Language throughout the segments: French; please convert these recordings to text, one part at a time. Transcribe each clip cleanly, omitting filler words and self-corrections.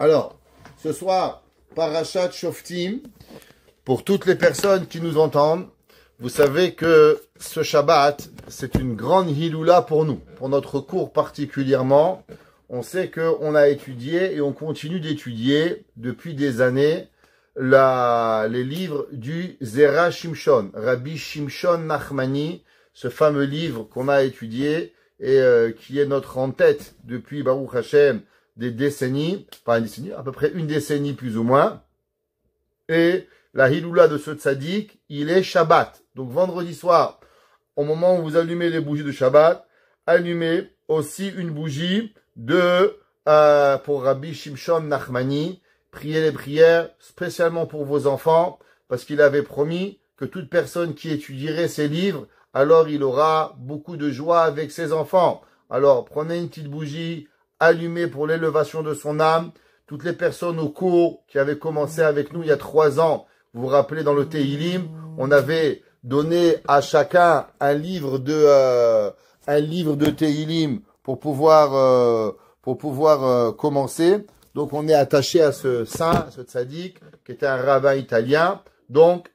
Alors, ce soir, Parashat Shoftim, pour toutes les personnes qui nous entendent, vous savez que ce Shabbat, c'est une grande hiloula pour nous, pour notre cours particulièrement. On sait qu'on a étudié et on continue d'étudier depuis des années les livres du Zera Shimshon, Rabbi Shimshon Nachmani, ce fameux livre qu'on a étudié et qui est notre en-tête depuis Baruch Hashem des décennies, pas une décennie, à peu près une décennie plus ou moins. Et la hiloula de ce tzaddik, il est Shabbat. Donc vendredi soir, au moment où vous allumez les bougies de Shabbat, allumez aussi une bougie pour Rabbi Shimshon Nachmani. Priez les prières spécialement pour vos enfants, parce qu'il avait promis que toute personne qui étudierait ses livres, alors il aura beaucoup de joie avec ses enfants. Alors prenez une petite bougie, allumez pour l'élévation de son âme. Toutes les personnes au cours qui avaient commencé avec nous il y a 3 ans, vous vous rappelez dans le Tehilim, on avait donné à chacun un livre de Tehilim pour pouvoir commencer. Donc on est attaché à ce saint, à ce tzaddik, qui était un rabbin italien. Donc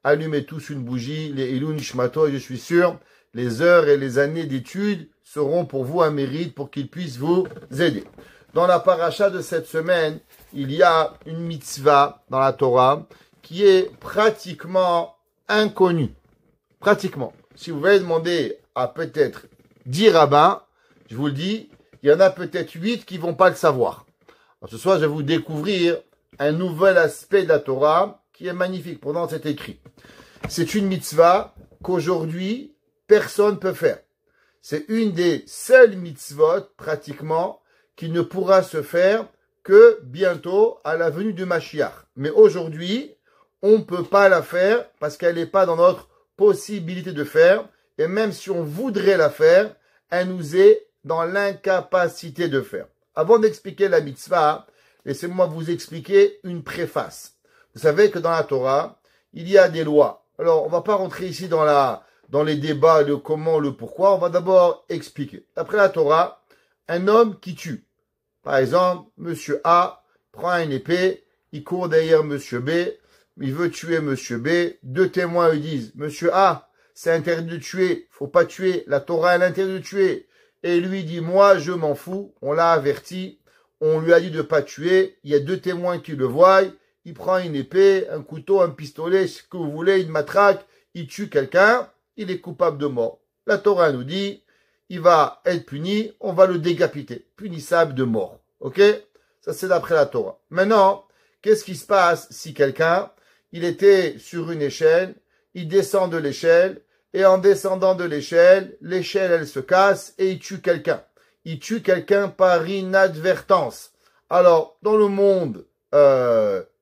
allumez tous une bougie, les Ilun Nishmato, et je suis sûr, les heures et les années d'études seront pour vous un mérite pour qu'ils puissent vous aider. Dans la paracha de cette semaine, il y a une mitzvah dans la Torah qui est pratiquement inconnue. Pratiquement. Si vous voulez demander à peut-être 10 rabbins, je vous le dis, il y en a peut-être 8 qui vont pas le savoir. Alors, ce soir, je vais vous découvrir un nouvel aspect de la Torah qui est magnifique. Pendant cet écrit. C'est une mitzvah qu'aujourd'hui, personne ne peut faire. C'est une des seules mitzvot, pratiquement, qui ne pourra se faire que bientôt à la venue du Mashiach. Mais aujourd'hui, on ne peut pas la faire parce qu'elle n'est pas dans notre possibilité de faire. Et même si on voudrait la faire, elle nous est dans l'incapacité de faire. Avant d'expliquer la mitzvah, laissez-moi vous expliquer une préface. Vous savez que dans la Torah, il y a des lois. Alors, on va pas rentrer ici dans les débats, le comment, le pourquoi. On va d'abord expliquer. D'après la Torah, un homme qui tue. Par exemple, monsieur A prend une épée, il court derrière monsieur B, il veut tuer monsieur B. 2 témoins lui disent, monsieur A, c'est interdit de tuer, faut pas tuer, la Torah elle interdit de tuer. Et lui dit, moi, je m'en fous. On l'a averti. On lui a dit de pas tuer. Il y a 2 témoins qui le voient. Il prend une épée, un couteau, un pistolet, ce que vous voulez, une matraque. Il tue quelqu'un. Il est coupable de mort. La Torah nous dit, il va être puni. On va le décapiter. Punissable de mort. Ok? Ça, c'est d'après la Torah. Maintenant, qu'est-ce qui se passe si quelqu'un, il était sur une échelle, il descend de l'échelle, et en descendant de l'échelle, elle se casse et il tue quelqu'un. Il tue quelqu'un par inadvertance. Alors, dans le monde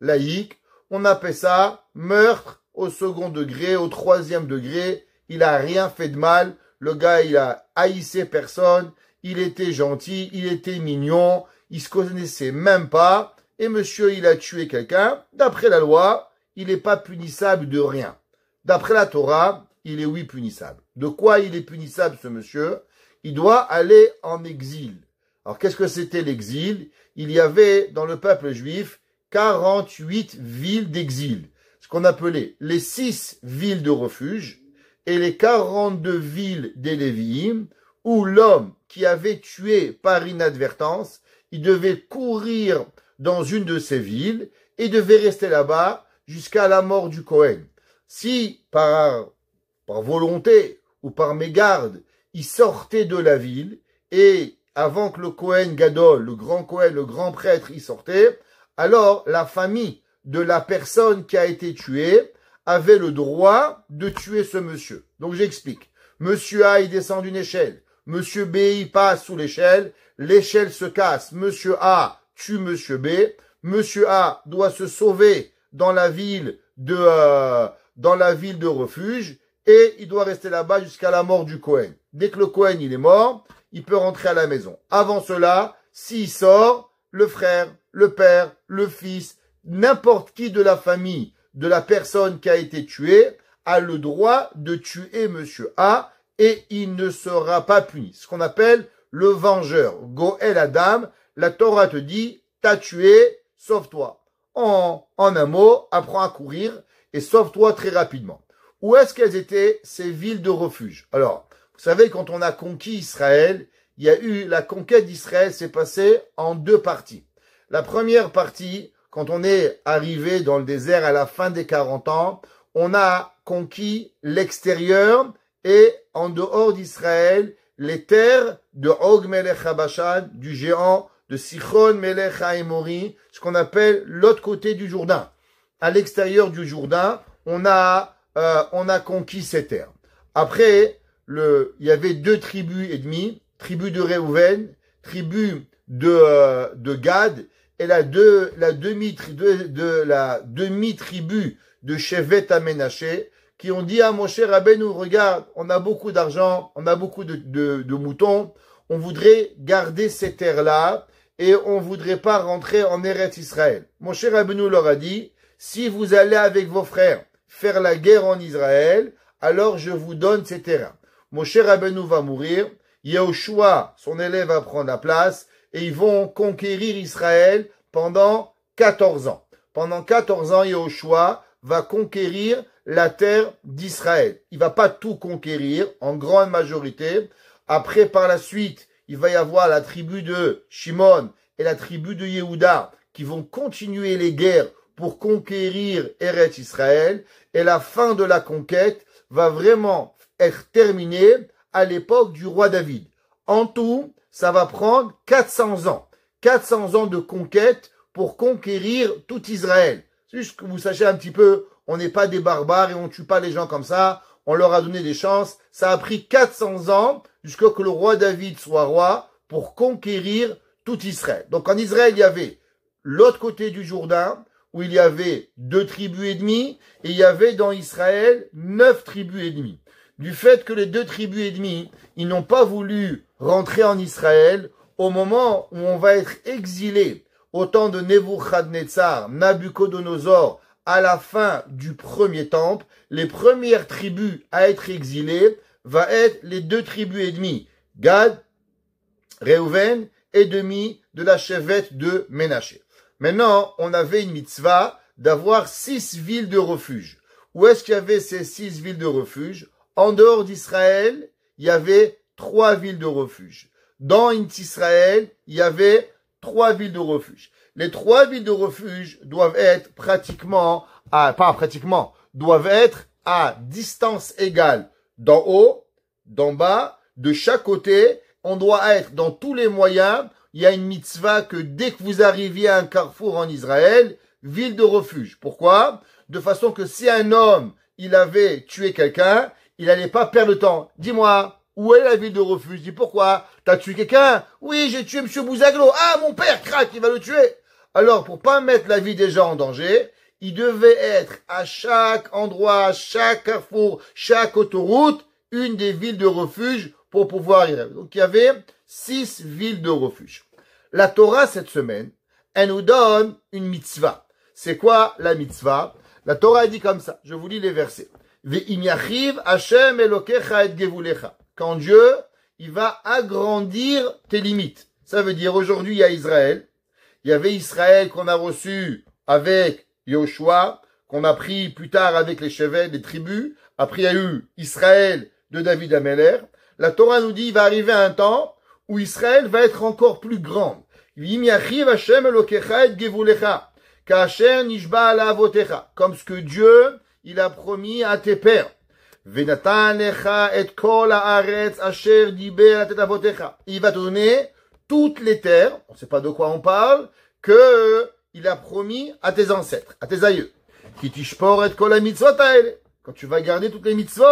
laïque, on appelle ça meurtre au 2e degré, au 3e degré. Il a rien fait de mal. Le gars, il a haïssé personne. Il était gentil, il était mignon. Il se connaissait même pas. Et monsieur, il a tué quelqu'un. D'après la loi, il n'est pas punissable de rien. D'après la Torah, il est oui punissable. De quoi il est punissable ce monsieur? Il doit aller en exil. Alors qu'est-ce que c'était l'exil? Il y avait dans le peuple juif 48 villes d'exil. Ce qu'on appelait les 6 villes de refuge et les 42 villes des Lévi'im où l'homme qui avait tué par inadvertance, il devait courir dans une de ces villes et devait rester là-bas jusqu'à la mort du Kohen. Si par volonté ou par mégarde, il sortait de la ville et avant que le Kohen Gadol, le grand Kohen, le grand prêtre, y sortait, alors la famille de la personne qui a été tuée avait le droit de tuer ce monsieur. Donc j'explique. Monsieur A, il descend d'une échelle. Monsieur B, il passe sous l'échelle. L'échelle se casse. Monsieur A tue monsieur B. Monsieur A doit se sauver dans la ville de refuge. Et il doit rester là-bas jusqu'à la mort du Kohen. Dès que le Kohen il est mort, il peut rentrer à la maison. Avant cela, s'il sort, le frère, le père, le fils, n'importe qui de la famille de la personne qui a été tuée a le droit de tuer monsieur A et il ne sera pas puni. Ce qu'on appelle le vengeur. Goël Adam, la Torah te dit, t'as tué, sauve-toi. En un mot, apprends à courir et sauve-toi très rapidement. Où est-ce qu'elles étaient, ces villes de refuge? Alors, vous savez, quand on a conquis Israël, il y a eu, la conquête d'Israël s'est passée en deux parties. La première partie, quand on est arrivé dans le désert à la fin des 40 ans, on a conquis l'extérieur et en dehors d'Israël, les terres de Og Melech HaBashan, du géant de Sichon Melech HaEmori, ce qu'on appelle l'autre côté du Jourdain. À l'extérieur du Jourdain, on a conquis ces terres. Après, il y avait deux tribus et demie, tribu de Réhouven, tribu de Gad, et la demi-tribu de Shevet HaMenaché, qui ont dit à Moshe Rabbeinu, regarde, on a beaucoup d'argent, on a beaucoup de moutons, on voudrait garder ces terres-là, et on voudrait pas rentrer en Eretz Israël. Moshe Rabbeinu leur a dit, si vous allez avec vos frères faire la guerre en Israël, alors je vous donne ces terrains. Moshe Rabbeinu va mourir, Yehoshua, son élève, va prendre la place, et ils vont conquérir Israël pendant 14 ans. Pendant 14 ans, Yehoshua va conquérir la terre d'Israël. Il va pas tout conquérir, en grande majorité. Après, par la suite, il va y avoir la tribu de Shimon et la tribu de Yehuda qui vont continuer les guerres pour conquérir Eretz Israël. Et la fin de la conquête va vraiment être terminée à l'époque du roi David. En tout, ça va prendre 400 ans. 400 ans de conquête pour conquérir tout Israël. C'est juste que vous sachiez un petit peu, on n'est pas des barbares et on tue pas les gens comme ça. On leur a donné des chances. Ça a pris 400 ans jusqu'à ce que le roi David soit roi pour conquérir tout Israël. Donc en Israël, il y avait l'autre côté du Jourdain, où il y avait 2 tribus et demie, et il y avait dans Israël 9 tribus et demie. Du fait que les 2 tribus et demie, ils n'ont pas voulu rentrer en Israël, au moment où on va être exilé au temps de Nebuchadnezzar, Nabucodonosor, à la fin du premier temple, les premières tribus à être exilées va être les 2 tribus et demie, Gad, Réhouven et demi de la chevette de Ménaché. Maintenant, on avait une mitzvah d'avoir 6 villes de refuge. Où est-ce qu'il y avait ces 6 villes de refuge? En dehors d'Israël, il y avait 3 villes de refuge. Dans Israël, il y avait 3 villes de refuge. Les 3 villes de refuge doivent être doivent être à distance égale d'en haut, d'en bas, de chaque côté. On doit être dans tous les moyens. Il y a une mitzvah que dès que vous arriviez à un carrefour en Israël, ville de refuge. Pourquoi? De façon que si un homme, il avait tué quelqu'un, il n'allait pas perdre le temps. Dis-moi, où est la ville de refuge? Dis pourquoi? T'as tué quelqu'un? Oui, j'ai tué monsieur Bouzaglo. Ah, mon père, craque, il va le tuer. Alors, pour pas mettre la vie des gens en danger, il devait être à chaque endroit, à chaque carrefour, chaque autoroute, une des villes de refuge pour pouvoir y aller. Donc, il y avait 6 villes de refuge. La Torah, cette semaine, elle nous donne une mitzvah. C'est quoi la mitzvah? La Torah dit comme ça. Je vous lis les versets. Ve'im yachiv Hashem elokecha et gevulecha. Quand Dieu, il va agrandir tes limites. Ça veut dire, aujourd'hui, il y a Israël. Il y avait Israël qu'on a reçu avec Yehoshua, qu'on a pris plus tard avec les chevets, les tribus. Après, il y a eu Israël de David Améler. La Torah nous dit, il va arriver un temps où Israël va être encore plus grande. Ve'im yachiv Hashem elokecha et gevulecha. Ka'asher nishba ala avotecha. Comme ce que Dieu, il a promis à tes pères. Venatan lecha et kol haaretz asher diber atet avotecha. Il va te donner toutes les terres, on ne sait pas de quoi on parle, que il a promis à tes ancêtres, à tes aïeux. Ki tishpor et kol ha-mitzvot haele. Quand tu vas garder toutes les mitzvot,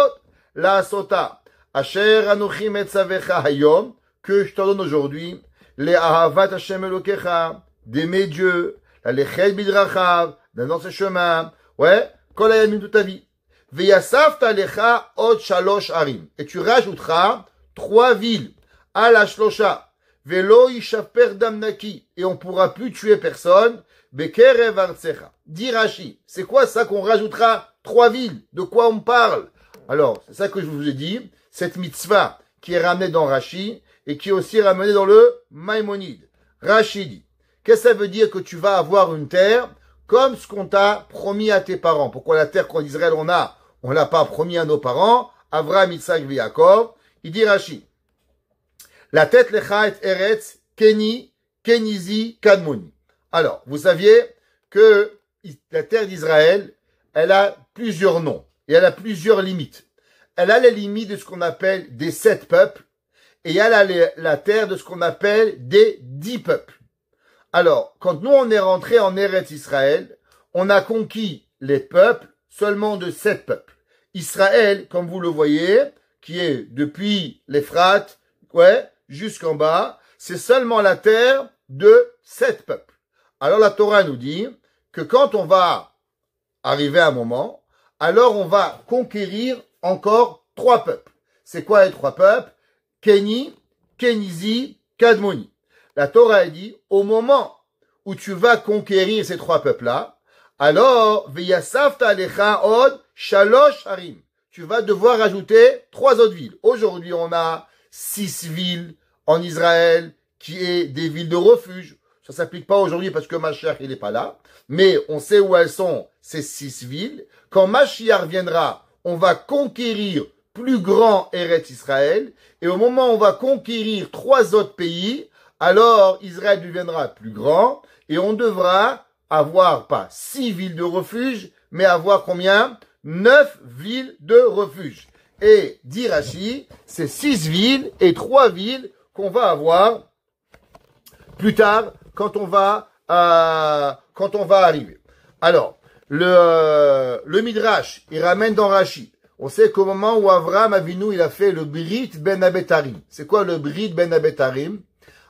la sota. Asher anochi metzavecha hayom, que je te donne aujourd'hui, le ahavat Hashem elokecha, d'aimer Dieu, la lechet bidrachav, d'aller dans ses chemins, ouais, kol hayamim toute ta vie. Veyasafta lecha od shalosh harim. Et tu rajouteras 3 villes, à la shlosha. Velo yishaper damnaki. Et on pourra plus tuer personne. Bekerev artsecha. Dit Rashi. C'est quoi ça qu'on rajoutera 3 villes? De quoi on parle? Alors, c'est ça que je vous ai dit. Cette mitzvah qui est ramenée dans Rashi et qui est aussi ramenée dans le Maïmonide. Rashi dit, qu'est-ce que ça veut dire que tu vas avoir une terre comme ce qu'on t'a promis à tes parents? Pourquoi la terre qu'en Israël on l'a pas promis à nos parents? Avraham, Yitzhak, Yaakov. Il dit Rashi, la tête lecha et eretz, Keni, Kenizi, Kadmoni. Alors, vous saviez que la terre d'Israël, elle a plusieurs noms et elle a plusieurs limites. Elle a les limites de ce qu'on appelle des 7 peuples et elle a la terre de ce qu'on appelle des 10 peuples. Alors, quand nous on est rentré en Eretz Israël, on a conquis les peuples seulement de 7 peuples. Israël, comme vous le voyez, qui est depuis l'Euphrate, jusqu'en bas, c'est seulement la terre de 7 peuples. Alors la Torah nous dit que quand on va arriver à un moment, alors on va conquérir encore 3 peuples. C'est quoi les 3 peuples? Keni, Kenizi, Kadmoni. La Torah dit, au moment où tu vas conquérir ces 3 peuples-là, alors, Veyasafta alecha od shalosh harim. Tu vas devoir ajouter 3 autres villes. Aujourd'hui, on a 6 villes en Israël qui est des villes de refuge. Ça s'applique pas aujourd'hui parce que Mashiach, il est pas là. Mais on sait où elles sont, ces 6 villes. Quand Mashiach viendra, on va conquérir plus grand Eretz Israël. Et au moment où on va conquérir 3 autres pays, alors Israël deviendra plus grand. Et on devra avoir pas 6 villes de refuge, mais avoir combien? 9 villes de refuge. Et dit Rashi, c'est 6 villes et 3 villes qu'on va avoir plus tard quand on va arriver. Alors, le Midrash, il ramène dans Rashi. On sait qu'au moment où Avraham Avinu, il a fait le Brit Ben Abetarim. C'est quoi le Brit Ben Abetarim?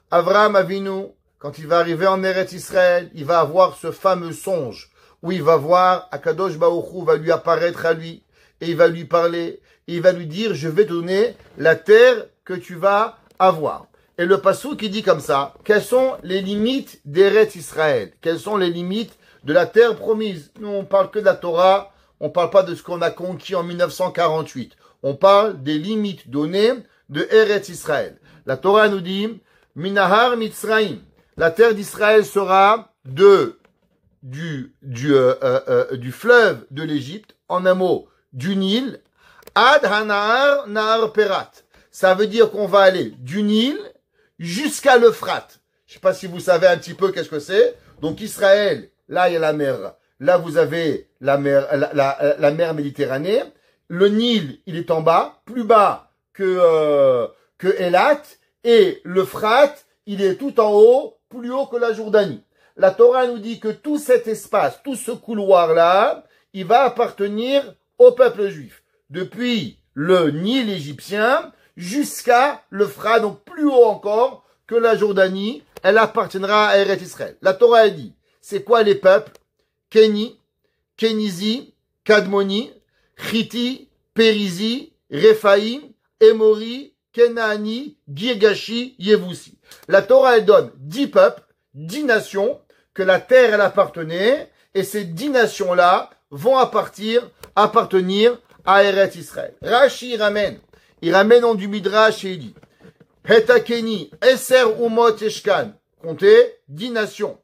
Avraham Avinu, quand il va arriver en Eretz Israël, il va avoir ce fameux songe où il va voir Akadosh Baruch Hu va lui apparaître à lui et il va lui parler et il va lui dire je vais te donner la terre que tu vas avoir. Et le passou qui dit comme ça, quelles sont les limites d'Eretz Israël? Quelles sont les limites de la terre promise? Nous on parle que de la Torah, on parle pas de ce qu'on a conquis en 1948. On parle des limites données de Eretz Israël. La Torah nous dit Minahar Mitzraim. La terre d'Israël sera du fleuve de l'Égypte, en un mot, du Nil, ad hanahar nahar perat. Ça veut dire qu'on va aller du Nil jusqu'à l'Euphrate. Je sais pas si vous savez un petit peu qu'est-ce que c'est. Donc Israël, là il y a la mer. Là vous avez la mer Méditerranée. Le Nil, il est en bas, plus bas que Elat, et l'Euphrate, il est tout en haut, plus haut que la Jordanie. La Torah nous dit que tout cet espace, tout ce couloir-là, il va appartenir au peuple juif. Depuis le Nil égyptien jusqu'à l'Euphrate, donc plus haut encore que la Jordanie, elle appartiendra à Eretz Israël. La Torah a dit, c'est quoi les peuples? Keni, Kenizi, Kadmoni, Chiti, Perizi, Rephaïm, Émori, Kenaani, Girgashi, Yevusi. La Torah, elle donne 10 peuples, 10 nations, que la terre, elle appartenait, et ces 10 nations-là vont appartenir à Eretz Israël. Rashi il ramène en du Midrash et il dit, Hetakeni, Eser Umot Eshkan, comptez 10 nations.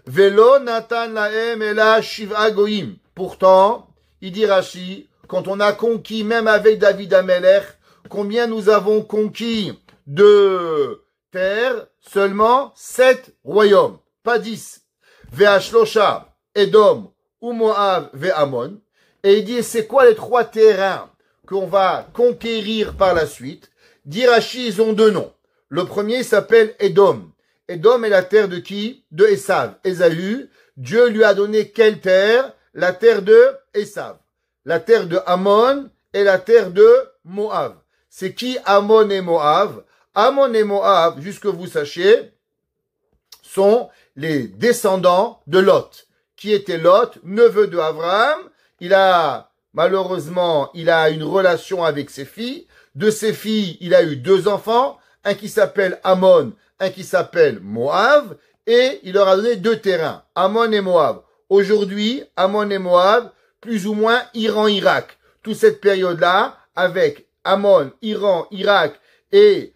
Velo Natan Laem Ela Shiva Goim. Pourtant, il dit Rashi, quand on a conquis, même avec David Amelech, combien nous avons conquis de terre? Seulement 7 royaumes, pas 10. Ve'ashlosha, Edom, Umoav, Ve'amon. Et il dit, c'est quoi les 3 terrains qu'on va conquérir par la suite? Dit Rashi, ils ont 2 noms. Le premier s'appelle Edom. Edom est la terre de qui? De Esav. Ésaü, Dieu lui a donné quelle terre? La terre de Esav. La terre de Ammon et la terre de Moab. C'est qui Ammon et Moab? Ammon et Moab, juste que vous sachiez, sont les descendants de Lot. Qui était Lot, neveu de Abraham. Malheureusement, il a une relation avec ses filles. De ses filles, il a eu 2 enfants. Un qui s'appelle Ammon, un qui s'appelle Moab. Et il leur a donné 2 terrains, Ammon et Moab. Aujourd'hui, Ammon et Moab, plus ou moins Iran-Irak. Toute cette période-là, avec Ammon, Iran, Irak et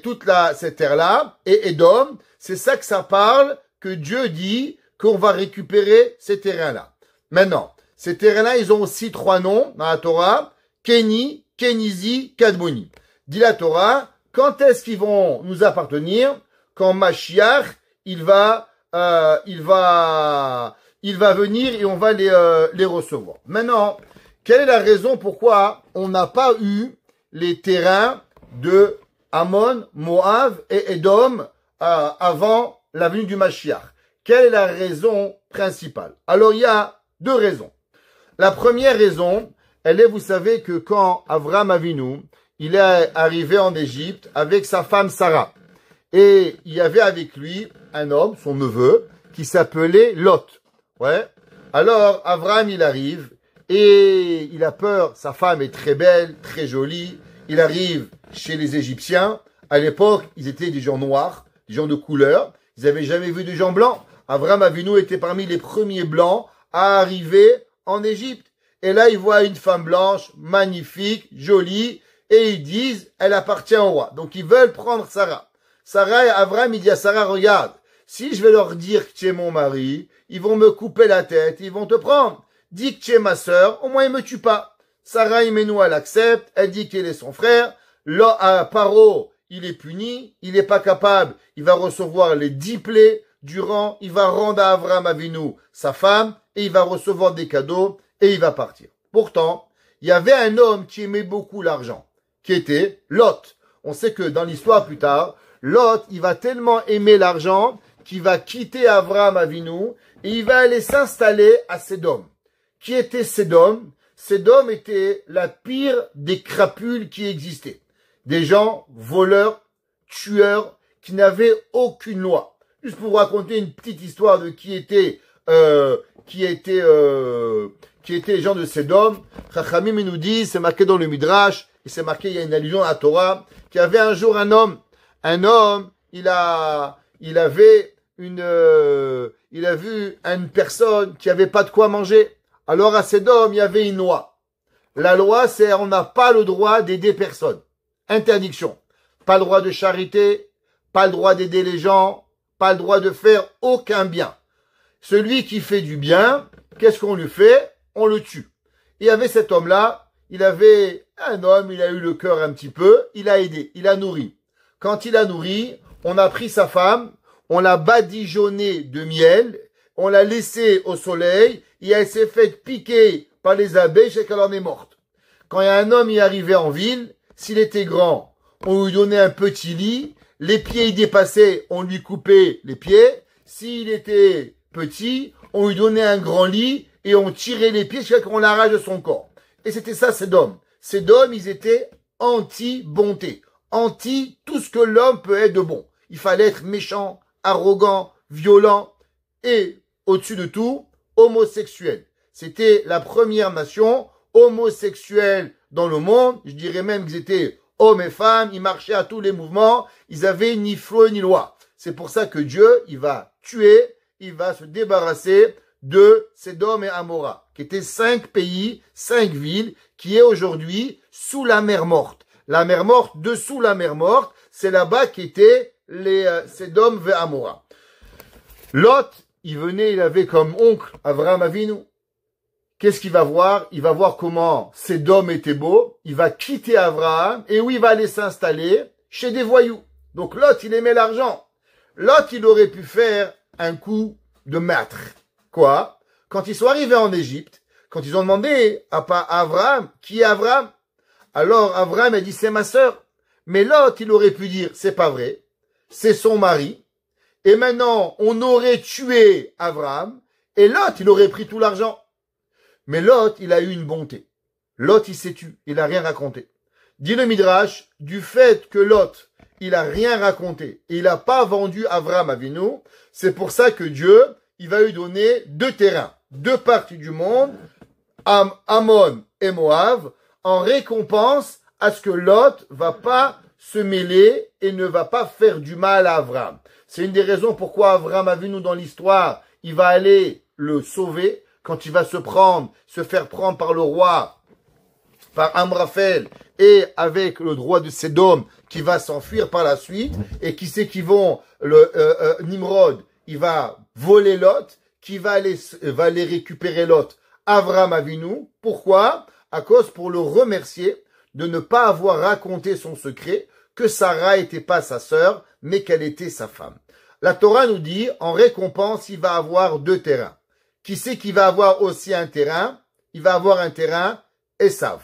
toute cette terre-là, et Edom, C'est ça que ça parle, que Dieu dit qu'on va récupérer ces terrains-là. Maintenant, ces terrains-là, ils ont aussi 3 noms dans la Torah, Kéni, Kénizi, Kadmoni. Dit la Torah, quand est-ce qu'ils vont nous appartenir? Quand Mashiach, il va venir et on va les recevoir. Maintenant, quelle est la raison pourquoi on n'a pas eu les terrains de Ammon, Moab et Édom avant la venue du Mashiach? Quelle est la raison principale? Alors, il y a 2 raisons. La première raison, elle est, vous savez que quand Avraham Avinu, il est arrivé en Égypte avec sa femme Sarah, et il y avait avec lui un homme, son neveu, qui s'appelait Lot. Ouais. Alors, Avraham, il arrive, et il a peur, sa femme est très belle, très jolie, il arrive chez les Égyptiens. À l'époque, ils étaient des gens noirs, des gens de couleur, ils n'avaient jamais vu des gens blancs. Avraham Avinu était parmi les premiers blancs à arriver en Égypte. Et là, ils voient une femme blanche, magnifique, jolie, et ils disent, elle appartient au roi. Donc, ils veulent prendre Sarah. Sarah et Avraham, il dit à Sarah, regarde, si je vais leur dire que tu es mon mari, ils vont me couper la tête, ils vont te prendre. Dis que tu es ma sœur, au moins ils me tuent pas. Sarah Imenou, elle accepte, elle dit qu'elle est son frère. Là, Paro, il est puni, il n'est pas capable, il va recevoir les 10 plaies durant, il va rendre à Avraham Avinu sa femme, et il va recevoir des cadeaux, et il va partir. Pourtant, il y avait un homme qui aimait beaucoup l'argent, qui était Lot. On sait que dans l'histoire plus tard, Lot, il va tellement aimer l'argent qu'il va quitter Avraham Avinu et il va aller s'installer à Sédom. Qui était Sédom? Sédom était la pire des crapules qui existaient. Des gens voleurs, tueurs, qui n'avaient aucune loi. Juste pour vous raconter une petite histoire de qui étaient les gens de Sédom. Chachamim nous dit, c'est marqué dans le Midrash, et c'est marqué, il y a une allusion à la Torah, qu'il y avait un jour un homme, il a vu une personne qui avait pas de quoi manger. Alors à Sédom, il y avait une loi. La loi, c'est on n'a pas le droit d'aider personne. Interdiction. Pas le droit de charité, pas le droit d'aider les gens, pas le droit de faire aucun bien. Celui qui fait du bien, qu'est-ce qu'on lui fait? On le tue. Il y avait cet homme-là, il a eu le cœur un petit peu, il a aidé, il a nourri. Quand il a nourri, on a pris sa femme, on l'a badigeonnée de miel, on l'a laissée au soleil, et elle s'est faite piquer par les abeilles jusqu'à qu'elle en est morte. Quand il y a un homme y arrivait en ville, s'il était grand, on lui donnait un petit lit, les pieds y dépassaient, on lui coupait les pieds. S'il était petit, on lui donnait un grand lit et on tirait les pieds jusqu'à qu'on l'arrache de son corps. Et c'était ça, Sédom. Sédom, ils étaient anti-bonté, anti tout ce que l'homme peut être de bon. Il fallait être méchant, arrogant, violent et, au-dessus de tout, homosexuel. C'était la première nation homosexuelle dans le monde. Je dirais même qu'ils étaient hommes et femmes, ils marchaient à tous les mouvements, ils avaient ni flot ni loi. C'est pour ça que Dieu, il va tuer, il va se débarrasser de Sédom et Amora, qui étaient 5 pays, 5 villes, qui est aujourd'hui sous la mer morte. La mer morte, dessous la mer morte, c'est là-bas qu'étaient les Sédom et Amora. Lot, il venait, il avait comme oncle Avraham Avinu. Qu'est-ce qu'il va voir? Il va voir comment Sédom était beau. Il va quitter Avraham et où il va aller s'installer? Chez des voyous. Donc Lot, il aimait l'argent. Lot, il aurait pu faire un coup de maître. Quoi? Quand ils sont arrivés en Égypte, quand ils ont demandé à Avraham, qui est Avraham? Alors Avraham a dit, c'est ma sœur. Mais Lot, il aurait pu dire, c'est pas vrai. C'est son mari. Et maintenant, on aurait tué Avraham. Et Lot, il aurait pris tout l'argent. Mais Lot, il a eu une bonté. Lot, il s'est tué. Il a rien raconté. Dit le Midrash, du fait que Lot, il a rien raconté et il n'a pas vendu Avraham Avinu, c'est pour ça que Dieu, il va lui donner 2 terrains, 2 parties du monde, Ammon et Moab, en récompense à ce que Lot va pas se mêler et ne va pas faire du mal à Avraham. C'est une des raisons pourquoi Avraham Avinu dans l'histoire, il va aller le sauver quand il va se faire prendre par le roi par Amraphel et avec le droit de Sédom qui va s'enfuir par la suite. Et qui c'est qui vont, Nimrod, il va voler Lot, qui va aller récupérer Lot, Avram Avinu. Pourquoi? À cause pour le remercier de ne pas avoir raconté son secret, que Sarah n'était pas sa sœur, mais qu'elle était sa femme. La Torah nous dit, en récompense, il va avoir 2 terrains. Qui c'est qui va avoir aussi un terrain? Il va avoir un terrain Esav.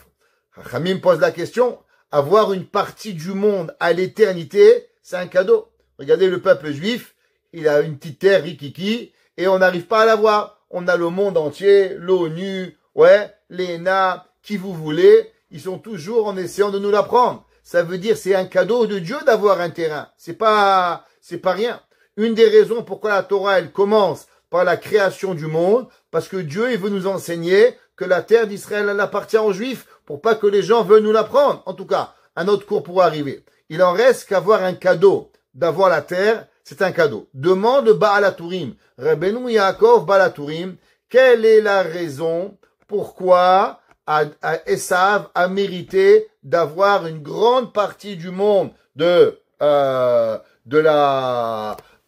Chachamim pose la question, avoir une partie du monde à l'éternité, c'est un cadeau. Regardez le peuple juif, il a une petite terre rikiki, et on n'arrive pas à l'avoir. On a le monde entier, l'ONU, ouais, l'ENA, qui vous voulez, ils sont toujours en essayant de nous la prendre. Ça veut dire c'est un cadeau de Dieu d'avoir un terrain. C'est pas rien. Une des raisons pourquoi la Torah, elle commence par la création du monde, parce que Dieu, il veut nous enseigner que la terre d'Israël, elle appartient aux Juifs, pour pas que les gens veulent nous la prendre. En tout cas, un autre cours pourra arriver. Il en reste qu'avoir un cadeau, d'avoir la terre, c'est un cadeau. Demande Baal HaTurim, Rabbeinu Yaakov Baal HaTurim, quelle est la raison pourquoi Esav a mérité d'avoir une grande partie du monde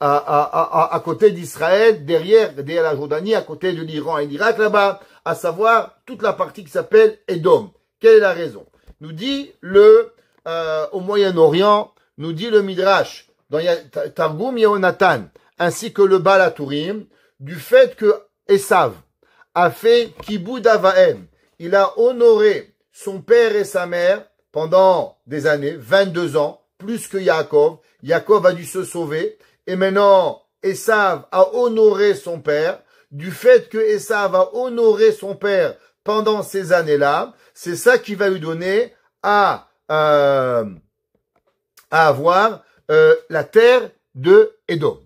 à côté d'Israël, derrière la Jordanie, à côté de l'Iran et l'Irak là-bas, à savoir toute la partie qui s'appelle Édom. Quelle est la raison? Nous dit au Moyen-Orient, nous dit le Midrash, dans Targum Yehonatan, ainsi que le Baal HaTurim, du fait que Esav a fait Kibud Avahem, il a honoré son père et sa mère pendant des années, 22 ans, plus que Yaakov. Yaakov a dû se sauver. Et maintenant, Esav a honoré son père. Du fait que Esav a honoré son père pendant ces années-là, c'est ça qui va lui donner à avoir la terre de Édom.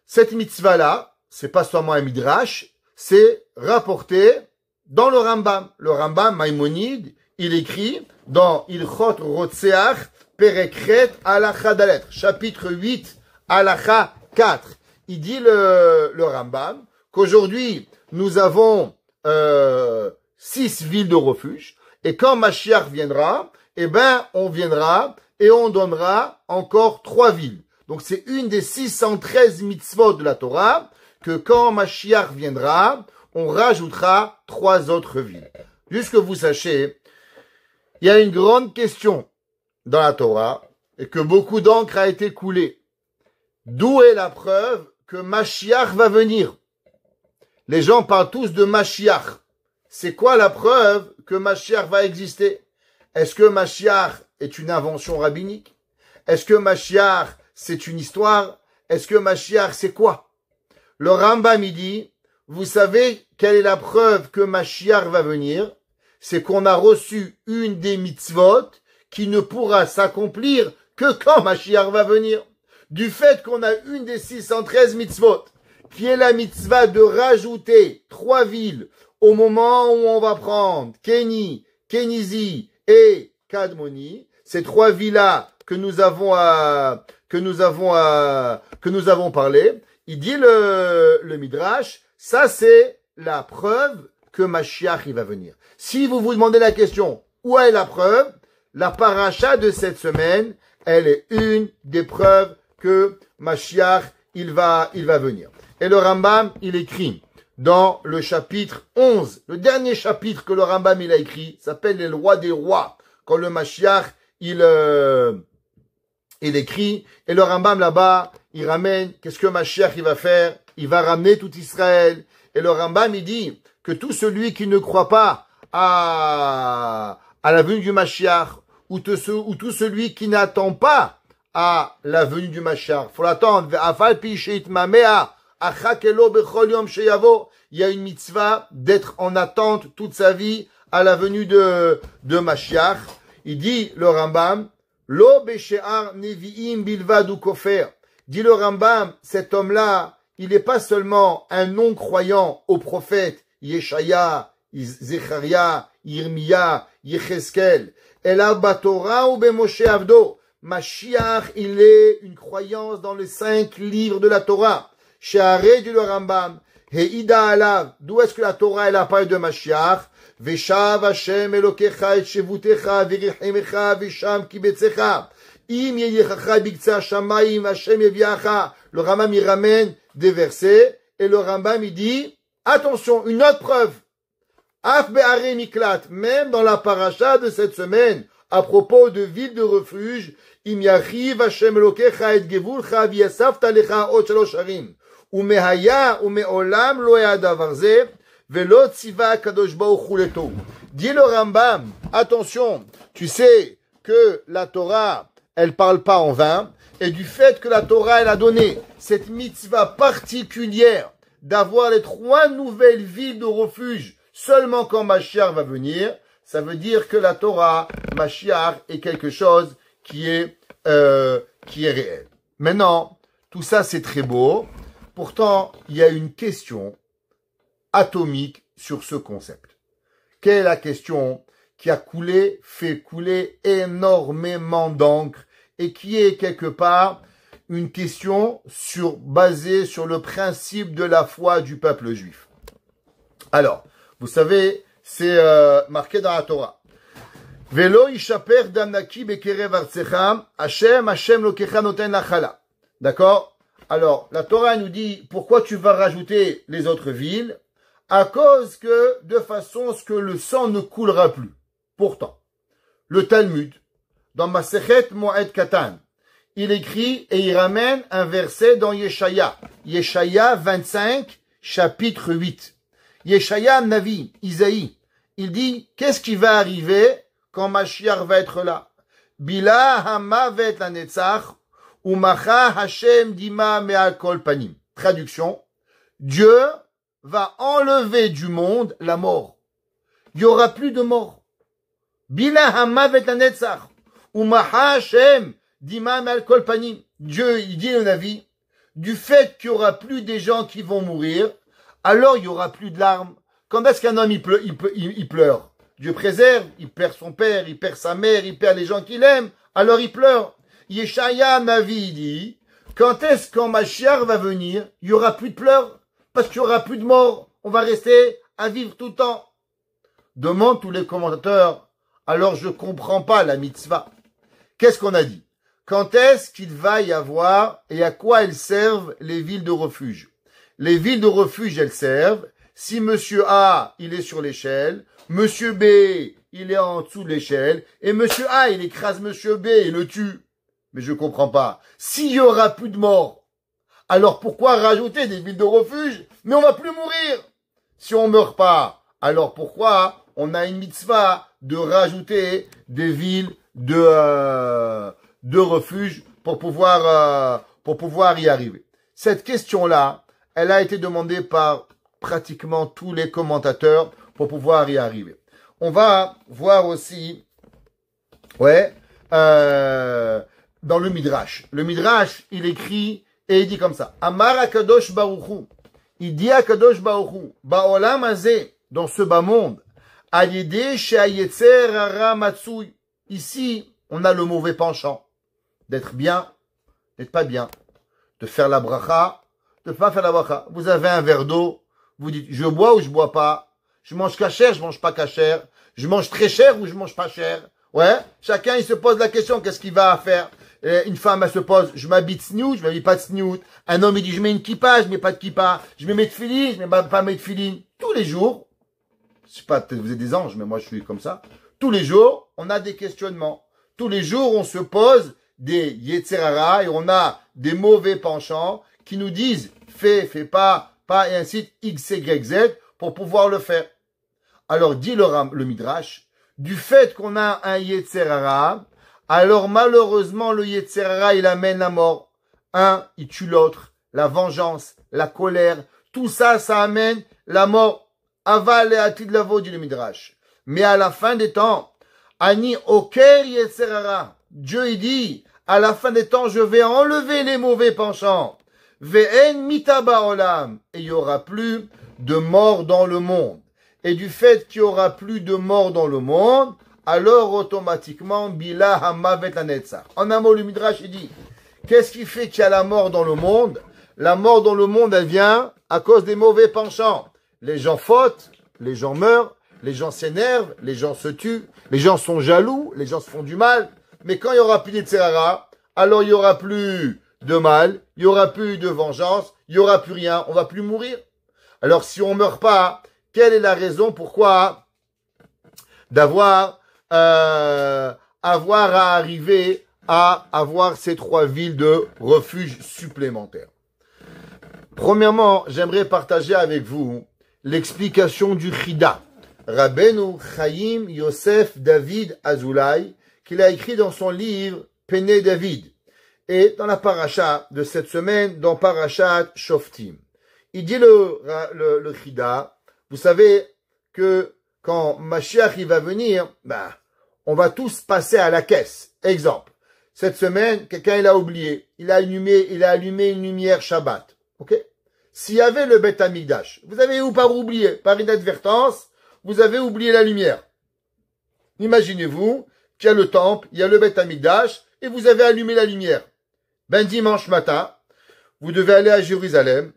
Cette mitzvah-là, c'est pas seulement un midrash, c'est rapporté dans le Rambam. Le Rambam, Maïmonide, il écrit dans Ilchot Rotseach, Perekret, Halacha Dalet, chapitre 8, Halacha 4. Il dit le Rambam qu'aujourd'hui, nous avons 6 villes de refuge, et quand Mashiach viendra, eh ben, on viendra et on donnera encore 3 villes. Donc c'est une des 613 mitzvot de la Torah, que quand Mashiach viendra, on rajoutera 3 autres villes. Juste que vous sachiez, il y a une grande question dans la Torah, et que beaucoup d'encre a été coulée. D'où est la preuve que Mashiach va venir? Les gens parlent tous de Mashiach. C'est quoi la preuve que Mashiach va exister? Est-ce que Mashiach est une invention rabbinique? Est-ce que Mashiach, c'est une histoire? Est-ce que Mashiach, c'est quoi? Le Rambam, il dit, vous savez quelle est la preuve que Mashiach va venir? C'est qu'on a reçu une des mitzvot qui ne pourra s'accomplir que quand Mashiach va venir. Du fait qu'on a une des 613 mitzvot, qui est la mitzvah de rajouter 3 villes au moment où on va prendre Kéni, Kénizi et Kadmoni, ces 3 villes-là que nous avons parlé, il dit le Midrash, ça c'est la preuve que Mashiach il va venir. Si vous vous demandez la question, où est la preuve? La paracha de cette semaine, elle est une des preuves que Mashiach il va venir. Et le Rambam, il écrit dans le chapitre 11, le dernier chapitre que le Rambam il a écrit, s'appelle les lois des rois. Quand le Mashiach il écrit, et le Rambam là-bas, il ramène, qu'est-ce que Mashiach il va faire? Il va ramener tout Israël. Et le Rambam il dit que tout celui qui ne croit pas à la venue du Mashiach, ou tout celui qui n'attend pas à la venue du Mashiach, faut l'attendre. Il y a une mitzvah d'être en attente toute sa vie à la venue de Mashiach. Il dit, le Rambam, Lo beshe'ar nevi'im bilvad u kofer. Dit le Rambam, cet homme-là, il n'est pas seulement un non-croyant aux prophètes Yeshaya, Zecharia, Yirmiya, Yecheskel. Ela batora ou bemoshe avdo. Mashiach, il est une croyance dans les 5 livres de la Torah. She'areh dit le Rambam, Heida alav. D'où est-ce que la Torah, elle a parlé de Mashiach? Veshav Hashem Elokecha et Shevutecha Virichimecha Visham Kibetzecha. Im Yeyechacha Biktsa Shamayim Hashem Yeviacha. Le Rambam il ramène des versets et le Rambam il dit, attention, une autre preuve. Af Be'are Miklat, même dans la paracha de cette semaine, à propos de ville de refuge, Im Yachiv Hashem Elokecha et Gevulcha V'yasafta Lecha Ot Shalosh Harim. Umehaya umeolam lo yadavar ze velo tziva kadosh baruch hu leto. Dit le Rambam, attention, tu sais que la Torah, elle parle pas en vain, et du fait que la Torah, elle a donné cette mitzvah particulière d'avoir les 3 nouvelles villes de refuge seulement quand Mashiach va venir, ça veut dire que la Torah, Mashiach, est quelque chose qui est réel. Maintenant, tout ça c'est très beau. Pourtant, il y a une question atomique sur ce concept. Quelle est la question qui a fait couler énormément d'encre et qui est quelque part une question basée sur le principe de la foi du peuple juif. Alors, vous savez, c'est marqué dans la Torah. Velo ishaper damnaki bekerev artsecha, Hashem lokecha noten lachala. D'accord? Alors, la Torah nous dit, pourquoi tu vas rajouter les autres villes? À cause que, de façon à ce que le sang ne coulera plus. Pourtant, le Talmud, dans Masechet Moed Katan, il écrit et il ramène un verset dans Yeshaya. Yeshaya 25, chapitre 8. Yeshaya Navi, Isaïe, il dit, qu'est-ce qui va arriver quand Mashiach va être là? Bila hamavet la netzach, Umacha Hashem dima me'al kol panim. Traduction. Dieu va enlever du monde la mort. Il n'y aura plus de mort. Bila hamavet la netzach. Umacha Hashem dima me'al kol panim. Dieu, il dit le Navi, du fait qu'il n'y aura plus des gens qui vont mourir, alors il n'y aura plus de larmes. Quand est-ce qu'un homme il pleure? Dieu préserve, il perd son père, il perd sa mère, il perd les gens qu'il aime, alors il pleure. Yeshaya Navi dit, quand est-ce qu'en Mashiach va venir, il n'y aura plus de pleurs, parce qu'il n'y aura plus de mort, on va rester à vivre tout le temps. Demandent tous les commentateurs, alors je comprends pas la mitzvah. Qu'est-ce qu'on a dit? Quand est-ce qu'il va y avoir et à quoi elles servent les villes de refuge? Les villes de refuge, elles servent si monsieur A, il est sur l'échelle, monsieur B, il est en dessous de l'échelle, et monsieur A, il écrase monsieur B et le tue. Mais je comprends pas. S'il y aura plus de morts, alors pourquoi rajouter des villes de refuge? Mais on va plus mourir. Si on meurt pas, alors pourquoi on a une mitzvah de rajouter des villes de refuge pour pouvoir y arriver? Cette question-là, elle a été demandée par pratiquement tous les commentateurs pour pouvoir y arriver. On va voir aussi, dans le Midrash. Le Midrash, il écrit et il dit comme ça. Amar Akadosh Baruchu. Il dit Akadosh Baruchu. Ba'olam hazeh, dans ce bas monde. Alideh she'ayetzer hara matsui. Ici, on a le mauvais penchant. D'être bien, d'être pas bien. De faire la bracha, de pas faire la bracha. Vous avez un verre d'eau. Vous dites, je bois ou je bois pas. Je mange cachère, je mange pas cachère. Je mange très cher ou je mange pas cher. Ouais. Chacun, il se pose la question, qu'est-ce qu'il va faire? Une femme, elle se pose, je m'habille sniout, je m'habille pas de sniout. Un homme, il dit, je mets une kippa, je mets pas de kippa. Je mets mes tefilines, je mets pas mes tefilines. Tous les jours, je sais pas, peut-être vous êtes des anges, mais moi je suis comme ça. Tous les jours, on a des questionnements. Tous les jours, on se pose des yetzerara et on a des mauvais penchants qui nous disent, fais pas, et ainsi de X, Y, Z pour pouvoir le faire. Alors, dit le Midrash, du fait qu'on a un yetzerara, alors malheureusement, le yetzerara, il amène la mort. Un, il tue l'autre, la vengeance, la colère, tout ça, ça amène la mort. Aval et atid lavo, dit le Midrash. Mais à la fin des temps, ani oker yetzerara, Dieu il dit, à la fin des temps, je vais enlever les mauvais penchants. Ve'en mitaba olam, et il n'y aura plus de mort dans le monde. Et du fait qu'il n'y aura plus de mort dans le monde, alors automatiquement, bila hamavet la netzach. En un mot, le Midrash il dit, qu'est-ce qui fait qu'il y a la mort dans le monde? La mort dans le monde, elle vient à cause des mauvais penchants. Les gens fautent, les gens meurent, les gens s'énervent, les gens se tuent, les gens sont jaloux, les gens se font du mal. Mais quand il y aura plus d'Yetzerara, alors il y aura plus de mal, il y aura plus de vengeance, il y aura plus rien, on va plus mourir. Alors si on meurt pas, quelle est la raison pourquoi d'avoir avoir à arriver à avoir ces 3 villes de refuge supplémentaires? Premièrement, j'aimerais partager avec vous l'explication du Chida, Rabbeinu Chaim Yosef David Azoulay, qu'il a écrit dans son livre Pene David, et dans la paracha de cette semaine, dans Parashat Shoftim. Il dit le Chida, vous savez que quand Mashiach il va venir, on va tous passer à la caisse. Exemple, cette semaine, quelqu'un il a oublié, il a allumé une lumière Shabbat. Ok? S'il y avait le Beth Amikdash, vous avez ou pas oublié, par inadvertance, vous avez oublié la lumière. Imaginez-vous qu'il y a le temple, il y a le Beth Amikdash, et vous avez allumé la lumière. Dimanche matin, vous devez aller à Jérusalem,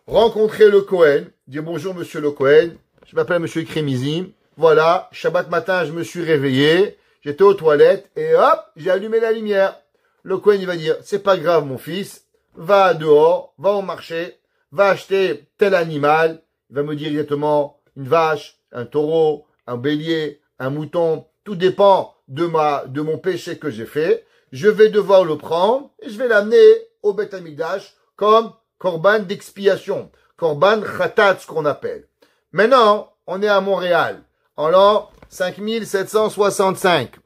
rencontrer le Cohen, dire bonjour monsieur le Cohen, je m'appelle monsieur Kremizim, voilà, Shabbat matin je me suis réveillé, j'étais aux toilettes, et hop, j'ai allumé la lumière. Le Cohen il va dire, c'est pas grave mon fils, va dehors, va au marché, va acheter tel animal, il va me dire exactement une vache, un taureau, un bélier, un mouton, tout dépend de mon péché que j'ai fait, je vais devoir le prendre et je vais l'amener au Beth Amikdash comme korban d'expiation, korban khatat, ce qu'on appelle. Maintenant, on est à Montréal, en l'an 5765.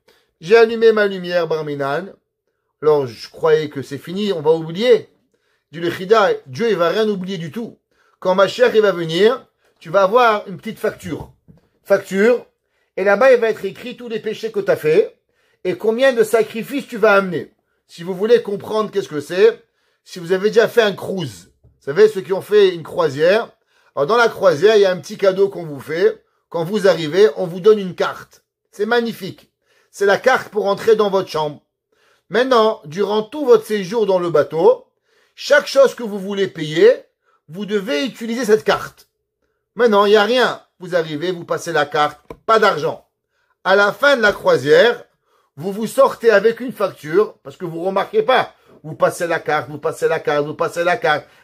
J'ai allumé ma lumière Barminan. Alors, je croyais que c'est fini, on va oublier. Dit le Chida, Dieu, il va rien oublier du tout. Quand Mashiach, il va venir, tu vas avoir une petite facture. Et là-bas, il va être écrit tous les péchés que tu as fait et combien de sacrifices tu vas amener. Si vous voulez comprendre qu'est-ce que c'est, si vous avez déjà fait un cruise, vous savez, ceux qui ont fait une croisière, alors dans la croisière, il y a un petit cadeau qu'on vous fait. Quand vous arrivez, on vous donne une carte. C'est magnifique. C'est la carte pour entrer dans votre chambre. Maintenant, durant tout votre séjour dans le bateau, chaque chose que vous voulez payer, vous devez utiliser cette carte. Maintenant, il n'y a rien. Vous arrivez, vous passez la carte, pas d'argent. À la fin de la croisière, vous sortez avec une facture, parce que vous remarquez pas. Vous passez la carte,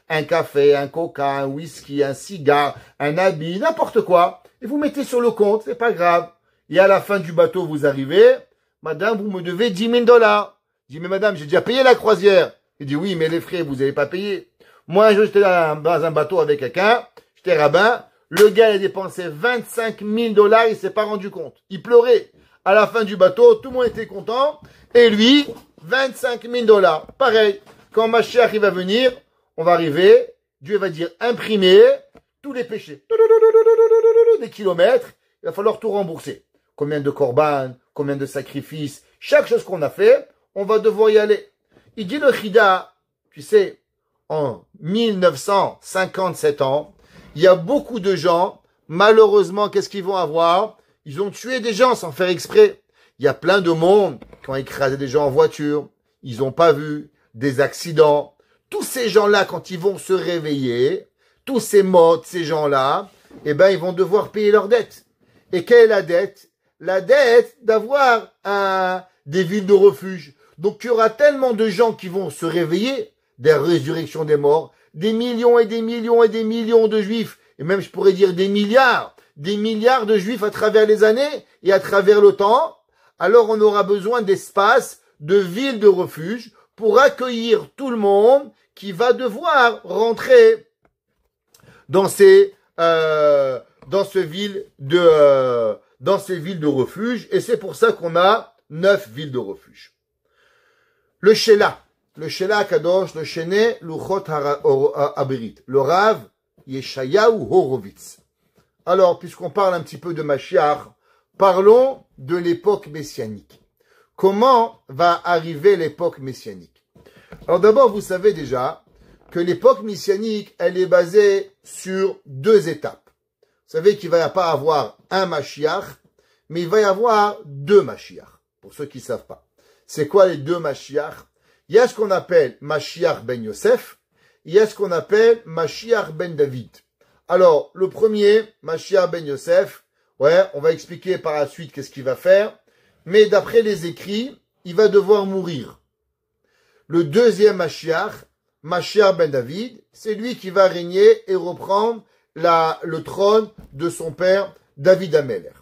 un café, un coca, un whisky, un cigare, un habit, n'importe quoi. Et vous mettez sur le compte, c'est pas grave. Et à la fin du bateau, vous arrivez, madame, vous me devez $10 000. Je dis, mais madame, j'ai déjà payé la croisière. Il dit, oui, mais les frais, vous n'avez pas payé. Moi, j'étais dans un bateau avec quelqu'un, j'étais rabbin, le gars, il a dépensé $25 000, il s'est pas rendu compte. Il pleurait. À la fin du bateau, tout le monde était content, et lui, $25 000. Pareil, quand Mashiach il va venir, on va arriver, Dieu va dire imprimer tous les péchés. Des kilomètres, il va falloir tout rembourser. Combien de korban, combien de sacrifices, chaque chose qu'on a fait, on va devoir y aller. Il dit le Chida, tu sais, en 1957 ans, il y a beaucoup de gens, malheureusement, qu'est-ce qu'ils vont avoir? Ils ont tué des gens sans faire exprès. Il y a plein de monde qui ont écrasé des gens en voiture, ils n'ont pas vu, des accidents. Tous ces gens-là, quand ils vont se réveiller, tous ces morts, ces gens-là, eh ben, ils vont devoir payer leurs dettes. Et quelle est la dette? La dette d'avoir des villes de refuge. Donc, il y aura tellement de gens qui vont se réveiller, des résurrections des morts, des millions et des millions et des millions de juifs, et même je pourrais dire des milliards de juifs à travers les années et à travers le temps. Alors, on aura besoin d'espaces, de villes de refuge pour accueillir tout le monde qui va devoir rentrer dans ces villes de refuge. Et c'est pour ça qu'on a 9 villes de refuge. Le Shelah Kadosh, le Shene Luchot Aberit, le Rav Yeshayahu Horovitz. Alors, puisqu'on parle un petit peu de Mashiach, parlons de l'époque messianique. Comment va arriver l'époque messianique? Alors d'abord, vous savez déjà que l'époque messianique, elle est basée sur 2 étapes. Vous savez qu'il ne va pas avoir un Mashiach, mais il va y avoir 2 Mashiach, pour ceux qui ne savent pas. C'est quoi les 2 Mashiach? Il y a ce qu'on appelle Mashiach ben Yosef, il y a ce qu'on appelle Mashiach ben David. Alors, le premier, Mashiach ben Yosef, Ouais, on va expliquer par la suite qu'est-ce qu'il va faire. Mais d'après les écrits, il va devoir mourir. Le deuxième Mashiach, Mashiach ben David, c'est lui qui va régner et reprendre le trône de son père David Ameler.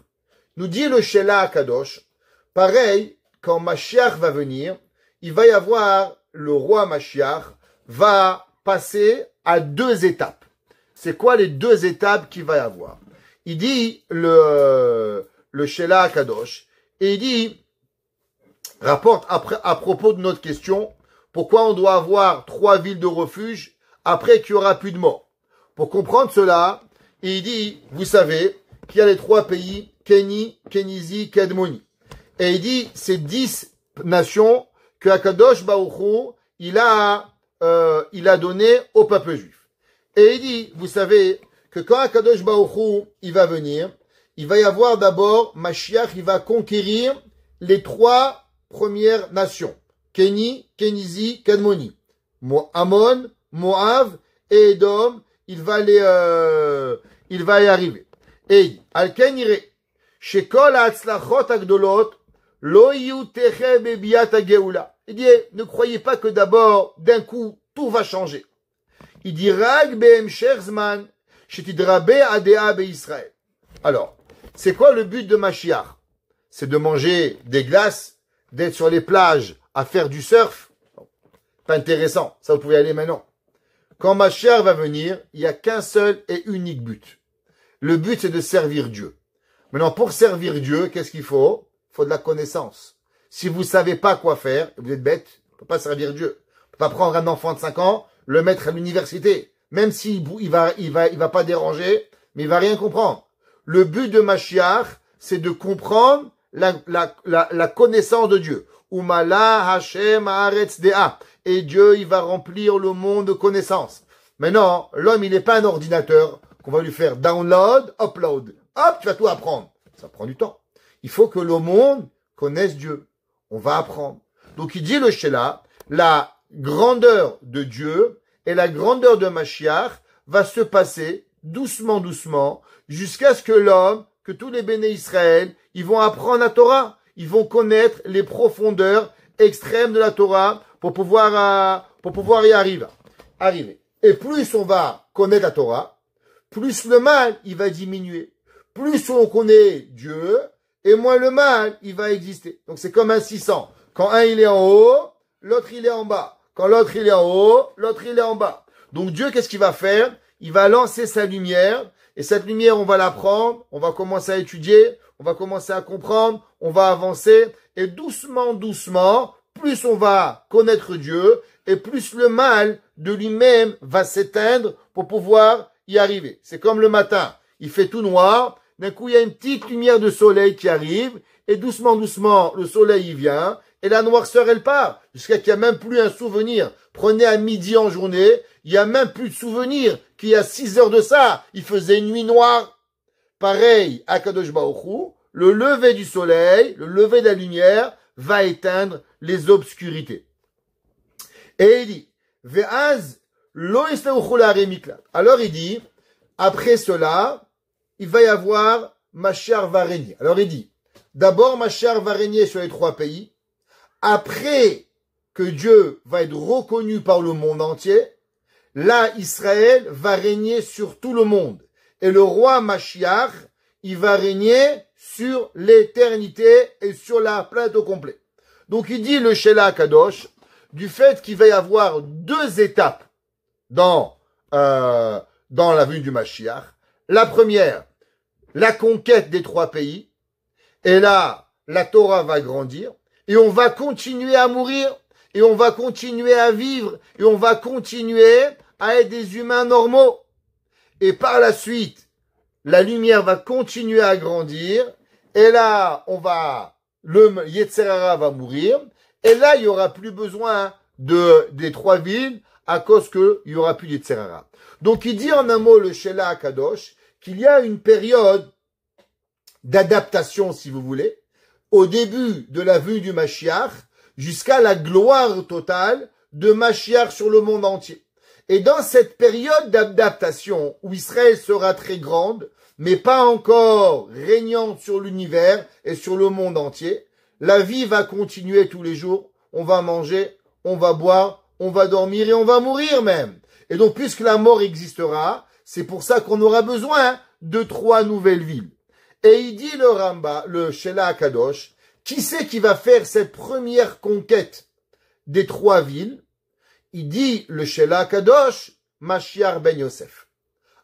Nous dit le Shelah Akadosh, pareil, quand Mashiach va venir, il va y avoir, le roi Mashiach va passer à 2 étapes. C'est quoi les 2 étapes qu'il va y avoir? Il dit, le Shelah Akadosh, et il dit, rapporte à propos de notre question, pourquoi on doit avoir 3 villes de refuge après qu'il n'y aura plus de morts? Pour comprendre cela, il dit, vous savez qu'il y a les 3 pays, Kéni, Kénizi, Kedmoni. Et il dit, c'est 10 nations que Akadosh Baruch Hu, il a donné au peuple juif. Et il dit, vous savez que quand Akadosh Baruch Hu, il va venir, il va y avoir d'abord, Mashiach, il va conquérir les 3 premières nations. Kéni, Kénizi, Kedmoni. Ammon, Moav et Edom, il va y arriver. Et il dit, Al-Ken ire, Shekol ha'atzlachot ha'gdolot, lo yu teche bebiat ha'geoula. Il dit, ne croyez pas que d'abord, d'un coup, tout va changer. Il dit, Rag be'emsher zman, shetidrabe adea be'Israël. Alors, c'est quoi le but de Mashiach? C'est de manger des glaces, d'être sur les plages, à faire du surf? Pas intéressant, ça vous pouvez aller maintenant. Quand Mashiach va venir, il n'y a qu'un seul et unique but. Le but, c'est de servir Dieu. Maintenant, pour servir Dieu, qu'est-ce qu'il faut? Il faut de la connaissance. Si vous savez pas quoi faire, vous êtes bête, on peut pas servir Dieu. On peut pas prendre un enfant de 5 ans, le mettre à l'université. Même s'il il va pas déranger, mais il va rien comprendre. Le but de Mashiach, c'est de comprendre la connaissance de Dieu. Umala Hashem Haaretz Dea. Et Dieu, il va remplir le monde de connaissances. Maintenant, l'homme, il n'est pas un ordinateur qu'on va lui faire download, upload. Hop, tu vas tout apprendre. Ça prend du temps. Il faut que le monde connaisse Dieu. On va apprendre. Donc, il dit le Shelah, la grandeur de Dieu et la grandeur de Mashiach va se passer doucement, doucement, jusqu'à ce que l'homme, que tous les béné Israël, ils vont apprendre la Torah. Ils vont connaître les profondeurs extrêmes de la Torah pour pouvoir y arriver. Et plus on va connaître la Torah, plus le mal, il va diminuer. Plus on connaît Dieu, et moins le mal, il va exister. Donc c'est comme un 600. Quand un il est en haut, l'autre il est en bas. Quand l'autre il est en haut, l'autre il est en bas. Donc Dieu, qu'est-ce qu'il va faire? Il va lancer sa lumière, et cette lumière, on va la prendre, on va commencer à étudier, on va commencer à comprendre, on va avancer, et doucement, doucement, plus on va connaître Dieu, et plus le mal de lui-même va s'éteindre pour pouvoir y arriver. C'est comme le matin, il fait tout noir, d'un coup il y a une petite lumière de soleil qui arrive, et doucement, doucement, le soleil y vient, et la noirceur elle part, jusqu'à qu'il n'y a même plus un souvenir. Prenez à midi en journée, il n'y a même plus de souvenir qu'il y a 6 heures de ça, il faisait une nuit noire. Pareil, à Kadosh Baruch Hu, le lever du soleil, le lever de la lumière, va éteindre les obscurités. Et il dit, Ve'az lo yislechu la'arei miklat. Alors il dit, après cela, il va y avoir Mashiach va régner. Alors il dit, d'abord Mashiach va régner sur les 3 pays. Après que Dieu va être reconnu par le monde entier, là Israël va régner sur tout le monde. Et le roi Mashiach, il va régner sur l'éternité et sur la planète au complet. Donc il dit le Shelah Kadosh, du fait qu'il va y avoir 2 étapes dans la venue du Mashiach. La première, la conquête des 3 pays. Et là, la Torah va grandir. Et on va continuer à mourir. Et on va continuer à vivre. Et on va continuer à être des humains normaux. Et par la suite, la lumière va continuer à grandir. Et là, le Yetzer Hara va mourir. Et là, il n'y aura plus besoin des 3 villes à cause qu'il n'y aura plus de Yetzer Hara. Donc, il dit en un mot, le Shelah Akadosh, qu'il y a une période d'adaptation, si vous voulez, au début de la venue du Mashiach, jusqu'à la gloire totale de Mashiach sur le monde entier. Et dans cette période d'adaptation, où Israël sera très grande, mais pas encore régnante sur l'univers et sur le monde entier. La vie va continuer tous les jours. On va manger, on va boire, on va dormir et on va mourir même. Et donc, puisque la mort existera, c'est pour ça qu'on aura besoin de 3 nouvelles villes. Et il dit le Ramba, le Shela Akadosh, qui c'est qui va faire cette première conquête des 3 villes? Il dit le Shela Akadosh, Mashiach ben Yosef.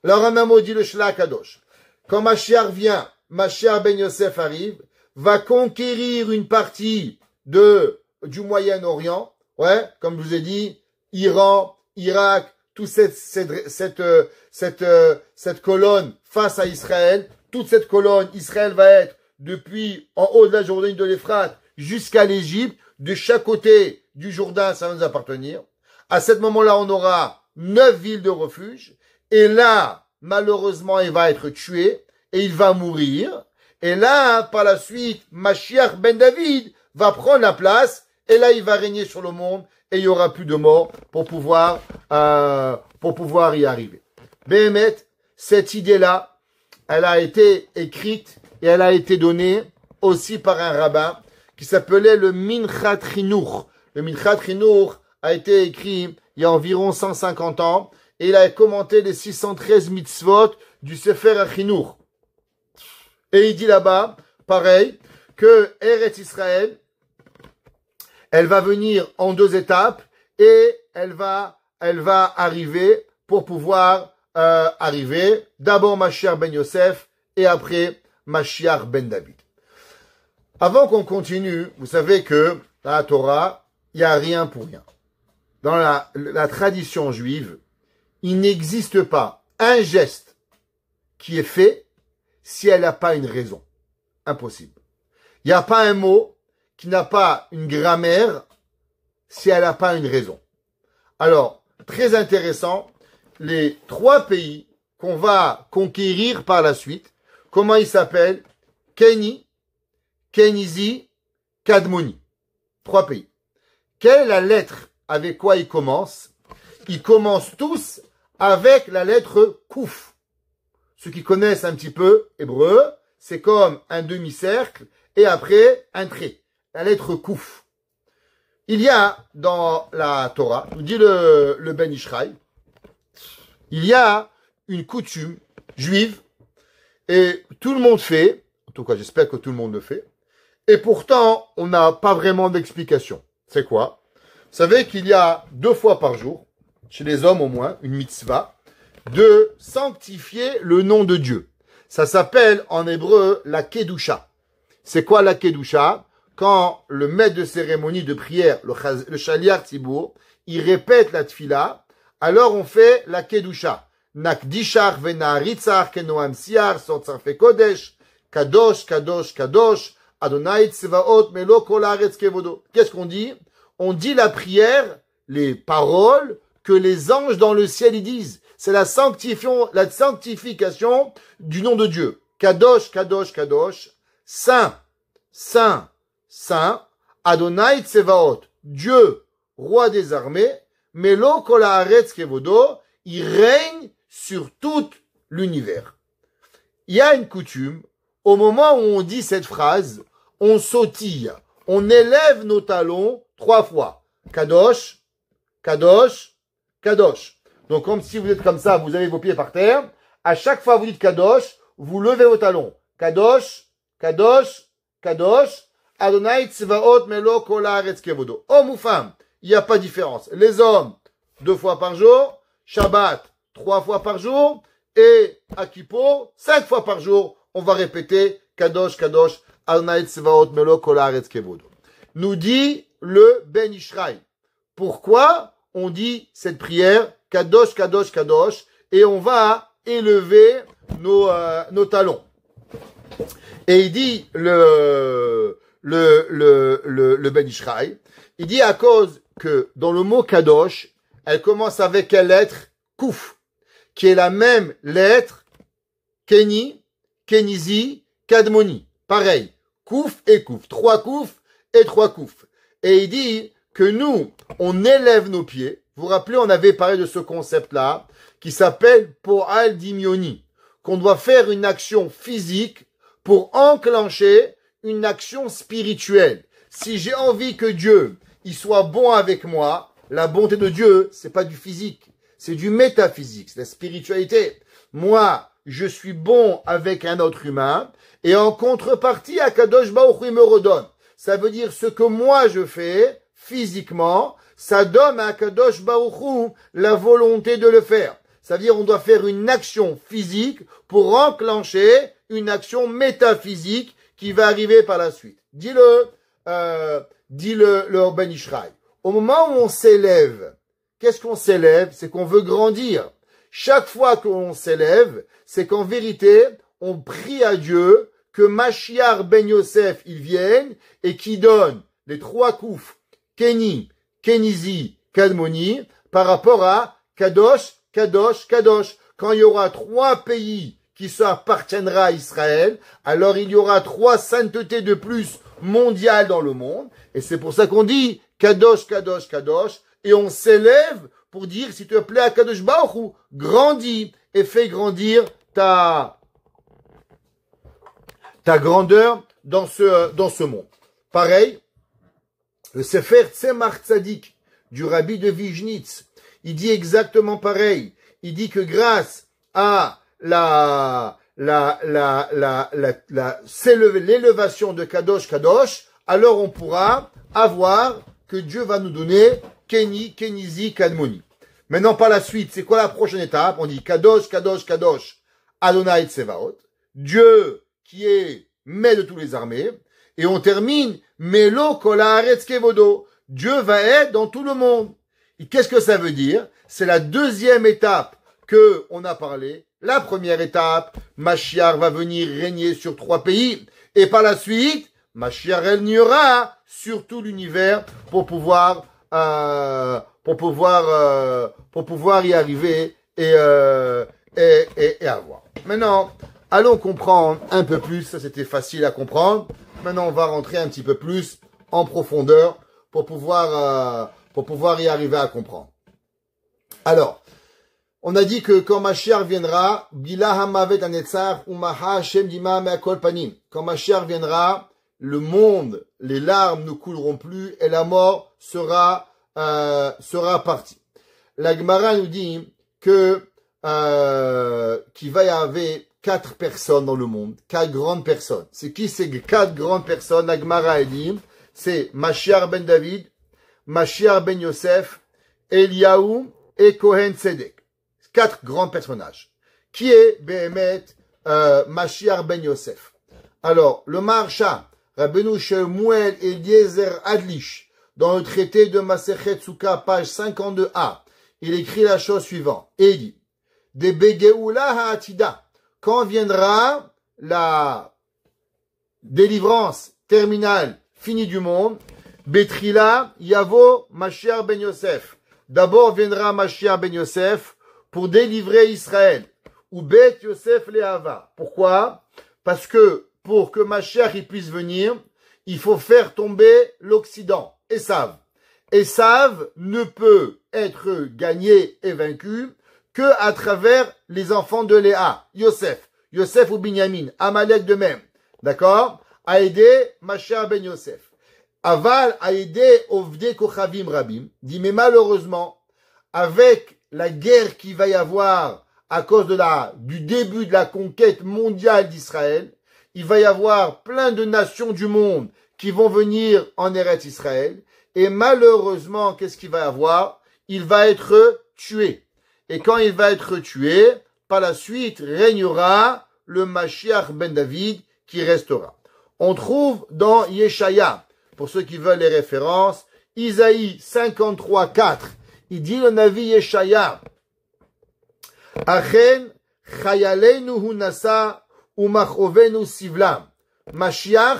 Alors un mot dit le Shela Akadosh. Quand Mashiach vient, Mashiach ben Yosef arrive, va conquérir une partie du Moyen-Orient, ouais, comme je vous ai dit, Iran, Irak, toute cette colonne face à Israël, toute cette colonne, Israël va être depuis en haut de la Jordanie de l'Euphrate jusqu'à l'Égypte, de chaque côté du Jourdain, ça va nous appartenir. À ce moment-là, on aura 9 villes de refuge, et là, malheureusement, il va être tué, et il va mourir, et là, par la suite, Mashiach ben David va prendre la place, et là, il va régner sur le monde, et il y aura plus de morts pour pouvoir y arriver. Béhémet, cette idée-là, elle a été écrite et elle a été donnée aussi par un rabbin qui s'appelait le Minchat Chinour. Le Minchat Chinour a été écrit il y a environ 150 ans et il a commenté les 613 mitzvot du Sefer HaChinour. Et il dit là-bas, pareil, que Eretz Israël, elle va venir en 2 étapes et elle va arriver pour pouvoir arriver d'abord Mashiach ben Yosef et après Mashiach ben David. Avant qu'on continue, vous savez que dans la Torah, il n'y a rien pour rien. Dans la tradition juive, il n'existe pas un geste qui est fait si elle n'a pas une raison. Impossible. Il n'y a pas un mot qui n'a pas une grammaire si elle n'a pas une raison. Alors, très intéressant, les 3 pays qu'on va conquérir par la suite, comment ils s'appellent? Keni, Kenizi, Kadmoni. 3 pays. Quelle est la lettre avec quoi ils commencent? Ils commencent tous avec la lettre Kouf. Ceux qui connaissent un petit peu hébreu, c'est comme un demi-cercle et après un trait. La lettre Kouf. Il y a dans la Torah, nous dit le Ben Ishraï, il y a une coutume juive et tout le monde fait, en tout cas j'espère que tout le monde le fait, et pourtant on n'a pas vraiment d'explication. C'est quoi? Vous savez qu'il y a 2 fois par jour, chez les hommes au moins, une mitzvah, de sanctifier le nom de Dieu. Ça s'appelle en hébreu la Kedusha. C'est quoi la Kedusha? Quand le maître de cérémonie de prière, le Shaliach Tzibour, il répète la tfila, alors on fait la Kedusha. Nakdishar venaharitzar kenoam siar sortzar fe kodesh, kadosh, kadosh, kadosh, Adonai Tsevaot melo kol haaretz kevodo. Qu'est-ce qu'on dit? On dit la prière, les paroles que les anges dans le ciel ils disent. C'est la sanctification du nom de Dieu. Kadosh, kadosh, kadosh, saint, saint, saint, Adonai Tsevaot, Dieu, roi des armées, melo kol haaretz kevodo, il règne sur tout l'univers. Il y a une coutume, au moment où on dit cette phrase, on sautille, on élève nos talons 3 fois. Kadosh, Kadosh, Kadosh. Donc comme si vous êtes comme ça, vous avez vos pieds par terre, à chaque fois vous dites Kadosh, vous levez vos talons. Kadosh, Kadosh, Kadosh, Adonai Tsevaot melo kol haaretz kevodo. Homme ou femme, il n'y a pas de différence. Les hommes, 2 fois par jour, Shabbat, 3 fois par jour, et à Kippour, 5 fois par jour, on va répéter Kadosh, Kadosh, Adonai Tsevaot melo kol haaretz kevodo. Nous dit le Ben Ishraï. Pourquoi on dit cette prière Kadosh, Kadosh, Kadosh, et on va élever nos talons. Et il dit le Ben Ishraï, il dit à cause que dans le mot Kadosh, elle commence avec quelle lettre? Kouf, qui est la même lettre Keni, Kenizi, Kadmoni. Pareil, Kouf et Kouf. 3 Kouf et 3 Kouf. Et il dit que nous, on élève nos pieds. Vous vous rappelez, on avait parlé de ce concept-là, qui s'appelle Po'al Dimioni. qu'on doit faire une action physique pour enclencher une action spirituelle. Si j'ai envie que Dieu, il soit bon avec moi, la bonté de Dieu, c'est pas du physique, c'est du métaphysique, c'est la spiritualité. Moi, je suis bon avec un autre humain, et en contrepartie, Akadosh Baruch Hu me redonne. Ça veut dire ce que moi je fais, physiquement, ça donne à Akadosh Baruch Hu la volonté de le faire. Ça veut dire on doit faire une action physique pour enclencher une action métaphysique qui va arriver par la suite. Dis-le Ben Ishraï. Au moment où on s'élève, qu'est-ce qu'on s'élève? C'est qu'on veut grandir. Chaque fois qu'on s'élève, c'est qu'en vérité, on prie à Dieu que Mashiach ben Yosef, il vienne et qui donne les 3 kouf, Keni, Kenizi, Kadmoni, par rapport à Kadosh, Kadosh, Kadosh. Quand il y aura 3 pays qui appartiendra à Israël, alors il y aura 3 saintetés de plus mondiales dans le monde. Et c'est pour ça qu'on dit Kadosh, Kadosh, Kadosh. Et on s'élève pour dire, s'il te plaît, à Kadosh Baruch Hu, grandis et fais grandir ta grandeur dans ce monde. Pareil, le Sefer Tzemach Tzadik du Rabbi de Vijnitz, il dit exactement pareil. Il dit que grâce à l'élévation de Kadosh Kadosh, alors on pourra avoir que Dieu va nous donner Keni, Kenizi, Kadmoni. Maintenant, par la suite, c'est quoi la prochaine étape? On dit Kadosh, Kadosh, Kadosh, Adonai Tsevaot, Dieu qui est maître de toutes les armées, et on termine Melo Kol Haaretz Kevodo, Dieu va être dans tout le monde. Et qu'est-ce que ça veut dire? C'est la deuxième étape que on a parlé. La première étape, Mashiach va venir régner sur 3 pays, et par la suite, Mashiach régnera sur tout l'univers pour pouvoir y arriver et avoir. Maintenant, allons comprendre un peu plus. Ça, c'était facile à comprendre. Maintenant, on va rentrer un petit peu plus en profondeur pour pouvoir y arriver à comprendre. Alors, on a dit que quand Mashiach viendra, Bila Hamavet Anetzar Umaha Hashem Dima Me'akol Panim. Quand Mashiach viendra, le monde, les larmes ne couleront plus et la mort sera partie. La Gemara nous dit que qu'il va y avoir 4 personnes dans le monde, 4 grandes personnes. C'est qui ces 4 grandes personnes? La Gemara dit, c'est Mashiach ben David, Mashiach ben Yosef, Eliyahu et Kohen Tzedek. 4 grands personnages. Qui est Behemet Mashiach ben Yosef? Alors, le Maharsha, Rabbeinu Shemuel Eliezer Adlish, dans le traité de Masechet Souka, page 52a, il écrit la chose suivante. Et il dit, de Begeoula Ha'atida, quand viendra la délivrance terminale finie du monde, Betrila Yavo Mashiach ben Yosef. D'abord viendra Mashiach ben Yosef pour délivrer Israël. Ou Bet Yosef Lehava. Pourquoi? Parce que pour que Mashiach il puisse venir, il faut faire tomber l'Occident. Esav. Esav ne peut être gagné et vaincu que à travers les enfants de Léa, Yosef ou Binyamin, Amalek de même. D'accord? A aidé Mashiach ben Yosef. Aval a aidé Ovde Kochavim Rabim. Dit, mais malheureusement, avec la guerre qu'il va y avoir à cause du début de la conquête mondiale d'Israël, il va y avoir plein de nations du monde qui vont venir en Eretz Israël. Et malheureusement, qu'est-ce qu'il va y avoir? Il va être tué. Et quand il va être tué, par la suite régnera le Mashiach ben David qui restera. On trouve dans Yeshaya, pour ceux qui veulent les références, Isaïe 53:4. Il dit le Navi Yeshaya, Achen chayaleinu hu nasa umachovenu sivlam. Mashiach,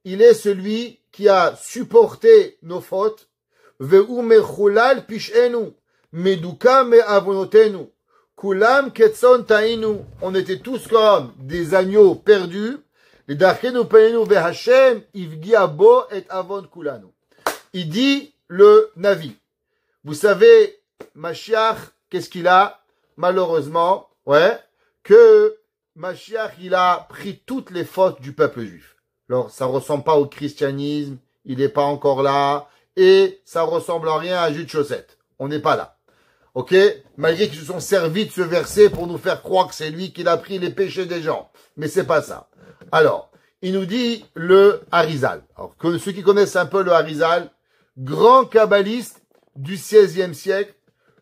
il est celui qui a supporté nos fautes. Ve'u mechulal pish'enu. Meduka me'avonotenu. Kulam ketson ta'inu. On était tous comme des agneaux perdus. Les darkenu peinu ve'Hashem ivgi abo et avon kulanu. Il dit le Navi. Vous savez, Mashiach, qu'est-ce qu'il a? Malheureusement, que Mashiach, il a pris toutes les fautes du peuple juif. Alors, ça ressemble pas au christianisme, il n'est pas encore là, et ça ressemble en rien à Jude Chaussette. On n'est pas là. Ok? Malgré qu'ils se sont servis de ce verset pour nous faire croire que c'est lui qui a pris les péchés des gens. Mais c'est pas ça. Alors, il nous dit le Harizal. Alors, que ceux qui connaissent un peu le Harizal, grand kabbaliste du XVIe siècle,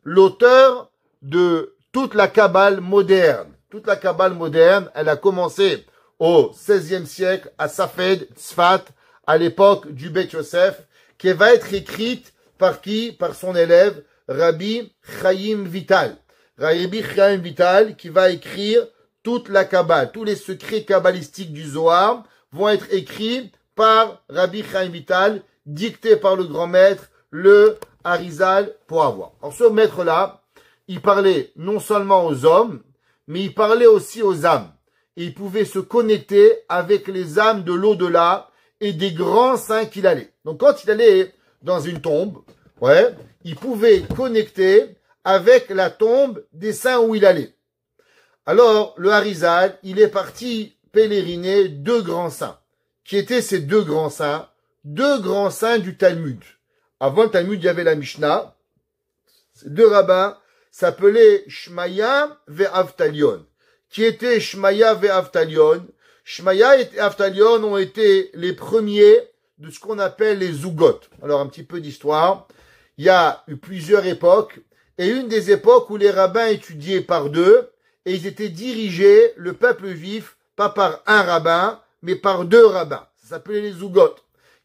l'auteur de toute la Kabbale moderne. Toute la Kabbale moderne, elle a commencé au XVIe siècle à Safed, Tzfat, à l'époque du Beth Yosef, qui va être écrite par qui? Par son élève, Rabbi Chaim Vital. Rabbi Chaim Vital, qui va écrire toute la Kabbale. Tous les secrets kabbalistiques du Zohar vont être écrits par Rabbi Chaim Vital, dictés par le grand maître, le Harizal, pour avoir. Alors ce maître-là, il parlait non seulement aux hommes, mais il parlait aussi aux âmes. Et il pouvait se connecter avec les âmes de l'au-delà et des grands saints qu'il allait. Donc quand il allait dans une tombe, ouais, il pouvait connecter avec la tombe des saints où il allait. Alors, le Harizal, il est parti pèleriner deux grands saints. Qui étaient ces deux grands saints? Deux grands saints du Talmud. Avant le Talmud, il y avait la Mishnah. Ces deux rabbins s'appelaient Shmaya ve Avtalion. Qui étaient Shmaya ve Avtalion? Shmaya et Avtalion ont été les premiers de ce qu'on appelle les Zougot. Alors, un petit peu d'histoire. Il y a eu plusieurs époques. Et une des époques où les rabbins étudiaient par deux, et ils étaient dirigés, le peuple juif, pas par un rabbin, mais par deux rabbins. Ça s'appelait les Zougot.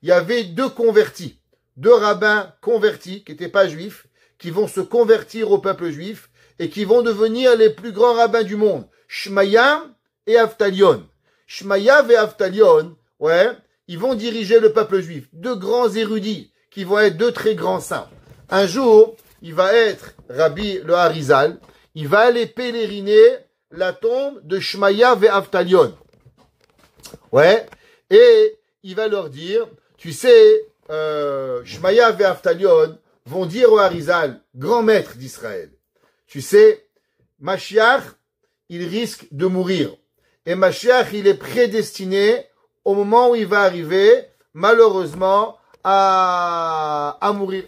Il y avait deux convertis. Deux rabbins convertis, qui n'étaient pas juifs, qui vont se convertir au peuple juif, et qui vont devenir les plus grands rabbins du monde. Shmaya et Avtalion. Shmaya et Avtalion, ouais, ils vont diriger le peuple juif. Deux grands érudits, qui vont être deux très grands saints. Un jour, il va être Rabbi le Harizal, il va aller pèleriner la tombe de Shmaya ve Avtalion. Ouais, et il va leur dire, tu sais, Shmaya ve Avtalion vont dire au Harizal, grand maître d'Israël, tu sais, Mashiach, il risque de mourir. Et Mashiach, il est prédestiné au moment où il va arriver, malheureusement, à mourir.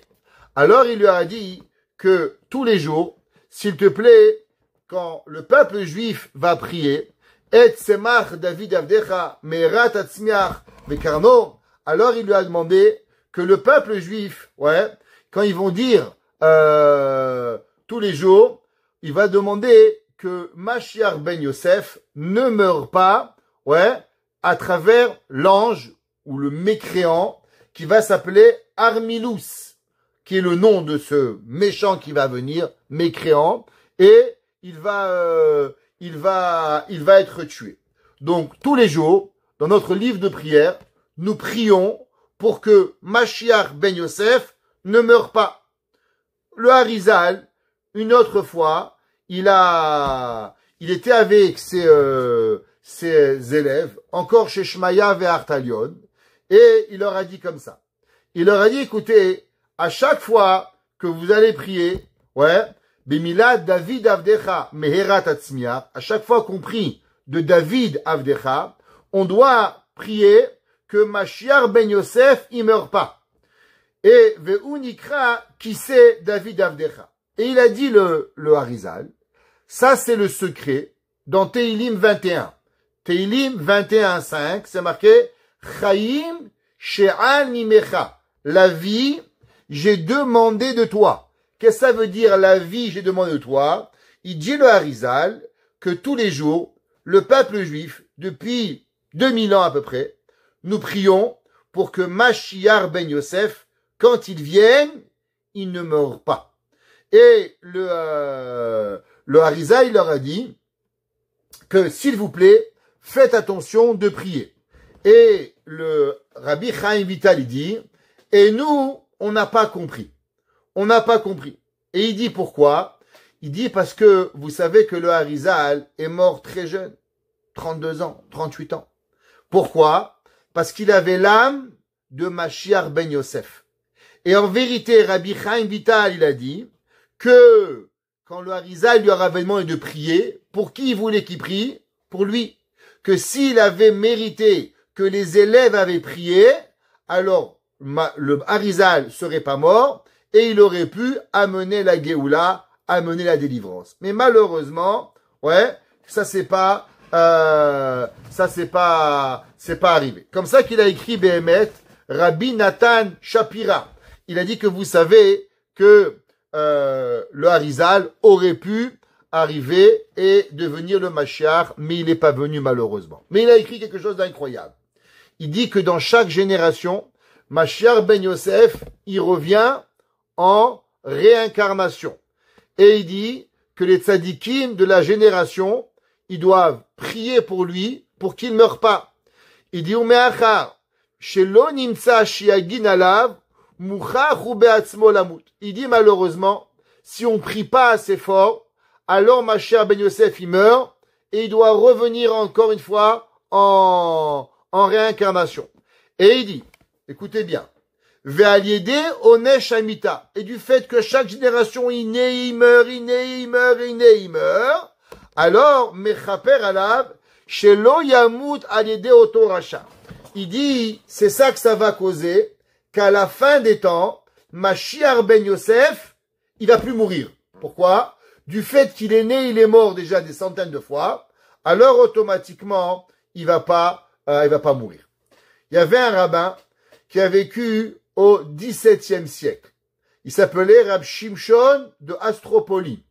Alors il lui a dit que tous les jours, s'il te plaît, quand le peuple juif va prier, et semach David Avdecha merat atzmiach vekarno, alors il lui a demandé que le peuple juif, ouais, quand ils vont dire tous les jours, il va demander que Mashiach ben Yosef ne meure pas, ouais, à travers l'ange ou le mécréant qui va s'appeler Armilus, qui est le nom de ce méchant qui va venir, mécréant, et il va être tué. Donc, tous les jours, dans notre livre de prière, nous prions pour que Mashiach ben Yosef ne meure pas. Le Harizal, une autre fois, il était avec ses élèves, encore chez Shmaya ve Avtalion, et il leur a dit comme ça. Il leur a dit, écoutez, à chaque fois que vous allez prier, ouais, Bemila David Avdecha Meherat Atzmiach, à chaque fois qu'on prie de David Avdecha, on doit prier que Mashiach ben Yosef, il meurt pas. Et Veunikra qui c'est David Avdecha. Et il a dit le Harizal, ça c'est le secret dans Teilim 21. Teilim 21.5, c'est marqué Chaim She'al Mimecha. La vie, j'ai demandé de toi. Qu'est-ce que ça veut dire la vie, j'ai demandé de toi? Il dit le Harizal que tous les jours, le peuple juif, depuis 2000 ans à peu près, nous prions pour que Mashiach ben Yosef, quand il vienne, il ne meure pas. Et le Harizal, il leur a dit que, s'il vous plaît, faites attention de prier. Et le Rabbi Chaim Vital, il dit, et nous, on n'a pas compris. On n'a pas compris. Et il dit pourquoi? Il dit parce que vous savez que le Harizal est mort très jeune. 32 ans, 38 ans. Pourquoi? Parce qu'il avait l'âme de Mashiach ben Yosef. Et en vérité, Rabbi Chaim Vital, il a dit que quand le Harizal lui aura demandé de prier pour qui il voulait qu'il prie? Pour lui. Que s'il avait mérité que les élèves avaient prié, alors le Harizal serait pas mort et il aurait pu amener la Géoula, amener la délivrance. Mais malheureusement, ouais, c'est pas arrivé. Comme ça qu'il a écrit Béhémet, Rabbi Nathan Shapira. Il a dit que vous savez que le Harizal aurait pu arriver et devenir le Mashiach, mais il n'est pas venu malheureusement. Mais il a écrit quelque chose d'incroyable. Il dit que dans chaque génération, Mashiach ben Yosef, il revient en réincarnation. Et il dit que les tzadikim de la génération, ils doivent prier pour lui, pour qu'il ne meure pas. Il dit, Umeachar, shelo nimtsa shiagin alav, muchach hu be'atzmo lamut. Il dit malheureusement, si on prie pas assez fort, alors Mashiach ben Yosef, il meurt, et il doit revenir encore une fois en réincarnation. Et il dit, écoutez bien, Ve'aliede onesh amita, et du fait que chaque génération, il naît, il meurt, il naît, il meurt, il naît, il meurt, alors, mechaper alav, shelo yamut aliede oto racha. Il dit, c'est ça que ça va causer, qu'à la fin des temps, Mashiach ben Yosef, il va plus mourir. Pourquoi? Du fait qu'il est né, il est mort déjà des centaines de fois, alors automatiquement, il va pas mourir. Il y avait un rabbin qui a vécu au XVIIe siècle. Il s'appelait Rab Shimshon de Astropoli.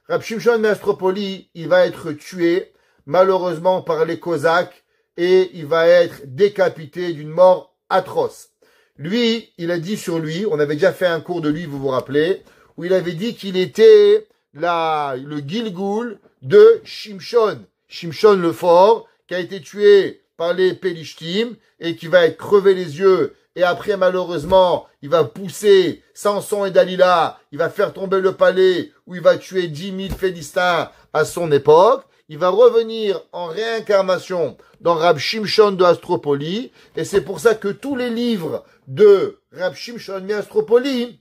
Rab Shimshon de Astropoli, il va être tué, malheureusement, par les Cosaques, et il va être décapité d'une mort atroce. Lui, il a dit sur lui, on avait déjà fait un cours de lui, vous vous rappelez, où il avait dit qu'il était le Gilgoul de Shimshon. Shimshon le fort, qui a été tué par les Pélishtim, et qui va être crevé les yeux, et après, malheureusement, il va pousser Samson et Dalila, il va faire tomber le palais, où il va tuer 10 000 Philistins à son époque. Il va revenir en réincarnation dans Rab Shimshon de Astropoli, et c'est pour ça que tous les livres de Rab Shimshon de Astropoli,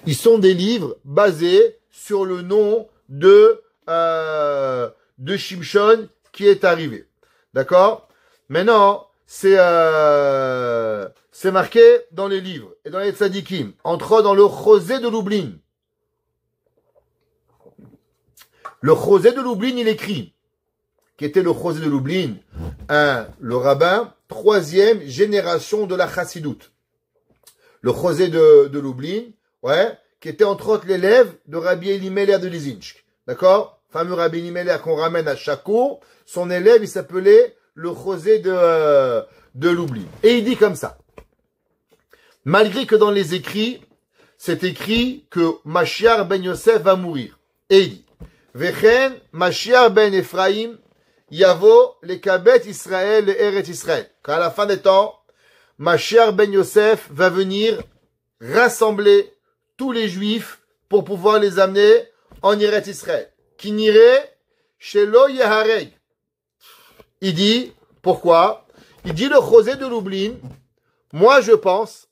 ils sont des livres basés sur le nom de Shimshon qui est arrivé. D'accord? Maintenant, c'est marqué dans les livres et dans les tzadikim, entre autres dans le Chosé de Lublin. Le Chosé de Lublin, il écrit, qui était le Chosé de Lublin, le rabbin, 3e génération de la Chassidoute. Le Chosé de Lublin, ouais, qui était entre autres l'élève de Rabbi Elimelech de Lizinsk. D'accord? Fameux Rabbi Elimelech qu'on ramène à chaque cours. Son élève, il s'appelait le Chosé de Lublin. Et il dit comme ça. Malgré que dans les écrits, c'est écrit que Mashiach ben Yosef va mourir. Et il dit, Vechen Mashiach ben Ephraim yavo les Kabet Israël le Eret Israël. Qu'à la fin des temps, Mashiach ben Yosef va venir rassembler tous les Juifs pour pouvoir les amener en Eret Israël. Qui n'irait shelo yehareg. Il dit, pourquoi? Il dit le Chosé de Lublin, moi je pense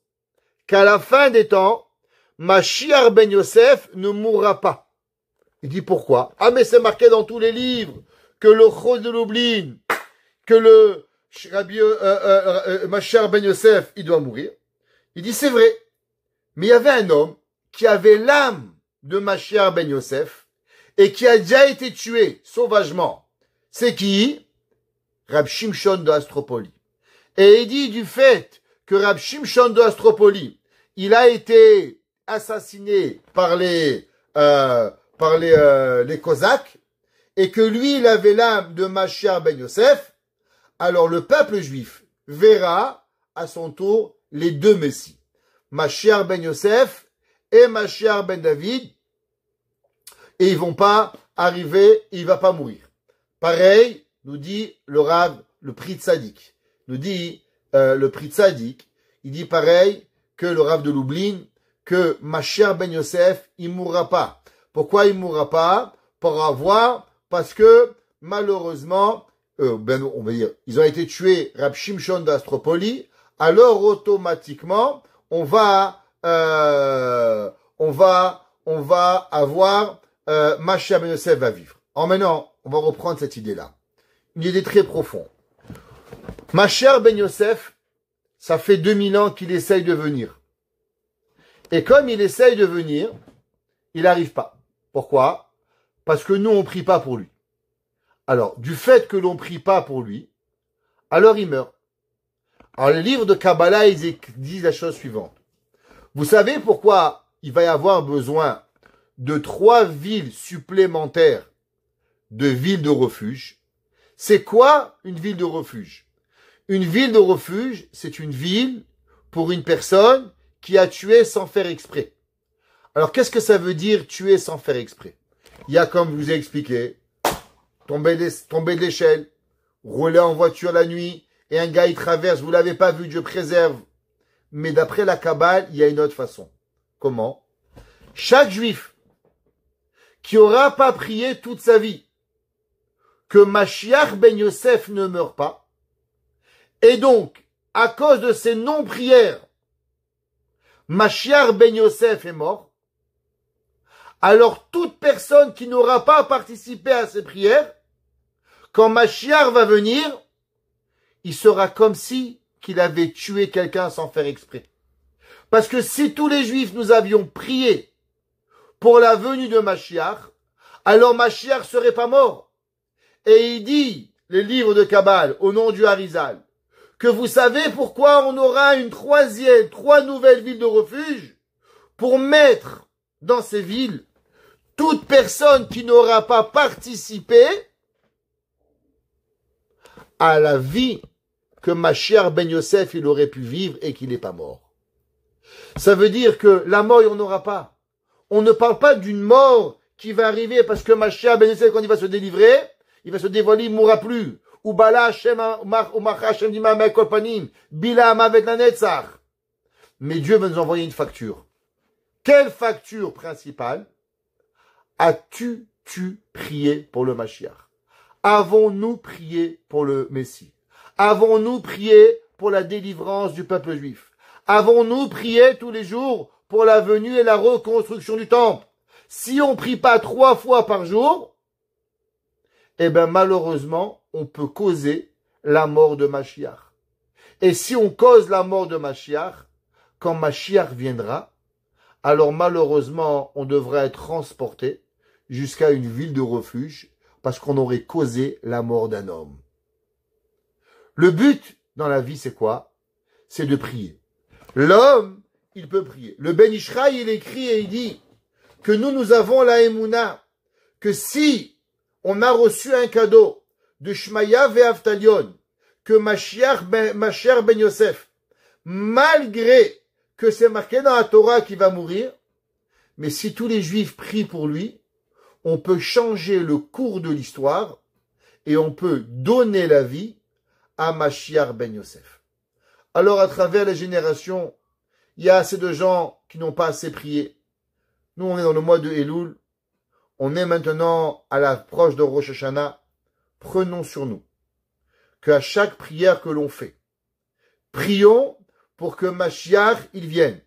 qu'à la fin des temps, Mashiach ben Yosef ne mourra pas. Il dit pourquoi? Ah mais c'est marqué dans tous les livres que le Chosé de Lublin, que le Mashiach ben Yosef, il doit mourir. Il dit c'est vrai, mais il y avait un homme qui avait l'âme de Mashiach ben Yosef et qui a déjà été tué sauvagement. C'est qui? Rab Shimshon de Astropoli. Et il dit du fait que Rab Shimshon de Astropoli, il a été assassiné par les Cosaques, et que lui, il avait l'âme de Mashiach ben Yosef, alors le peuple juif verra à son tour les deux messies, Mashiach ben Yosef et Mashiach ben David, et ils vont pas arriver, il va pas mourir. Pareil, nous dit le Rav, le Pri Tzadik, nous dit le Pri Tzadik, il dit pareil que le Rav de Lublin, que Mashiach ben Yosef, il mourra pas. Pourquoi il mourra pas? Parce que malheureusement, on va dire, ils ont été tués, Rab Shimshon d'Astropoli, alors automatiquement, on va avoir Mashiach ben Yosef va vivre. Alors maintenant, on va reprendre cette idée-là. Une idée très profonde. Mashiach ben Yosef, ça fait 2000 ans qu'il essaye de venir. Et comme il essaye de venir, il n'arrive pas. Pourquoi? Parce que nous, on prie pas pour lui. Alors, du fait que l'on prie pas pour lui, alors il meurt. Alors, les livres de Kabbalah, ils disent la chose suivante. Vous savez pourquoi il va y avoir besoin de 3 villes supplémentaires de villes de refuge? C'est quoi une ville de refuge? Une ville de refuge, c'est une ville pour une personne qui a tué sans faire exprès. Alors, qu'est-ce que ça veut dire tuer sans faire exprès? Il y a, comme je vous ai expliqué, tomber de l'échelle, rouler en voiture la nuit, et un gars il traverse, vous l'avez pas vu, Dieu préserve. Mais d'après la Kabbale, il y a une autre façon. Comment? Chaque juif qui aura pas prié toute sa vie, que Mashiach ben Yosef ne meure pas, et donc, à cause de ses non-prières, Mashiach ben Yosef est mort, alors toute personne qui n'aura pas participé à ces prières, quand Mashiach va venir, il sera comme si qu'il avait tué quelqu'un sans faire exprès. Parce que si tous les juifs nous avions prié pour la venue de Mashiach, alors Mashiach serait pas mort. Et il dit, les livres de Kabbale, au nom du Harizal, que vous savez pourquoi on aura une 3 nouvelles villes de refuge pour mettre dans ces villes toute personne qui n'aura pas participé à la vie que Mashiach ben Yosef il aurait pu vivre et qu'il n'est pas mort. Ça veut dire que la mort, il n'y en aura pas. On ne parle pas d'une mort qui va arriver parce que Mashiach ben Yosef, quand il va se délivrer, il va se dévoiler, il ne mourra plus. Ou Bala Hashem, ou Macha Hashem Dima Mekol Panim, Bilam avec la Netzach. Mais Dieu va nous envoyer une facture. Quelle facture principale as-tu prié pour le Mashiach? Avons-nous prié pour le Messie? Avons-nous prié pour la délivrance du peuple juif? Avons-nous prié tous les jours pour la venue et la reconstruction du temple? Si on prie pas 3 fois par jour, eh ben malheureusement, on peut causer la mort de Mashiach. Et si on cause la mort de Mashiach, quand Mashiach viendra, alors malheureusement, on devra être transporté jusqu'à une ville de refuge parce qu'on aurait causé la mort d'un homme. Le but dans la vie, c'est quoi? C'est de prier. L'homme, il peut prier. Le Ben Ishraï, il écrit et il dit que nous avons la Emouna, que si on a reçu un cadeau de Shmaya ve'Avtalion, que Mashiach ben Yosef, malgré que c'est marqué dans la Torah qu'il va mourir, mais si tous les Juifs prient pour lui, on peut changer le cours de l'histoire et on peut donner la vie à Mashiach ben Yosef. Alors, à travers les générations, il y a assez de gens qui n'ont pas assez prié. Nous, on est dans le mois de Elul. On est maintenant à l'approche de Rosh Hashanah. Prenons sur nous qu'à chaque prière que l'on fait, prions pour que Mashiach, il vienne.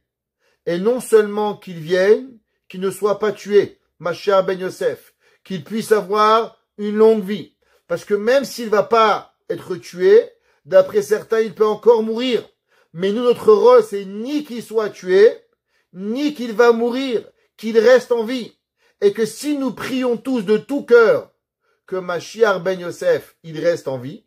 Et non seulement qu'il vienne, qu'il ne soit pas tué, Mashiach ben Yosef, qu'il puisse avoir une longue vie. Parce que même s'il ne va pas être tué, d'après certains, il peut encore mourir. Mais nous, notre rôle, c'est ni qu'il soit tué, ni qu'il va mourir, qu'il reste en vie. Et que si nous prions tous de tout cœur que Mashiach ben Yosef, il reste en vie,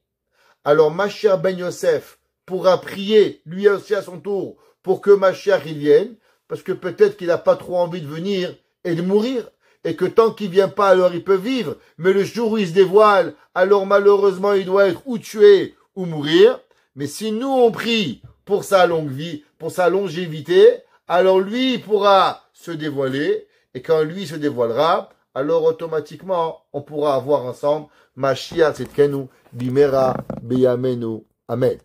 alors Mashiach ben Yosef pourra prier lui aussi à son tour pour que Mashiach il vienne, parce que peut-être qu'il n'a pas trop envie de venir et de mourir, et que tant qu'il vient pas, alors il peut vivre, mais le jour où il se dévoile, alors malheureusement il doit être ou tué ou mourir. Mais si nous on prie pour sa longue vie, pour sa longévité, alors lui il pourra se dévoiler, et quand lui se dévoilera, alors automatiquement on pourra avoir ensemble Mashiach Tzidkenu Bimera Beyamenu. Amen.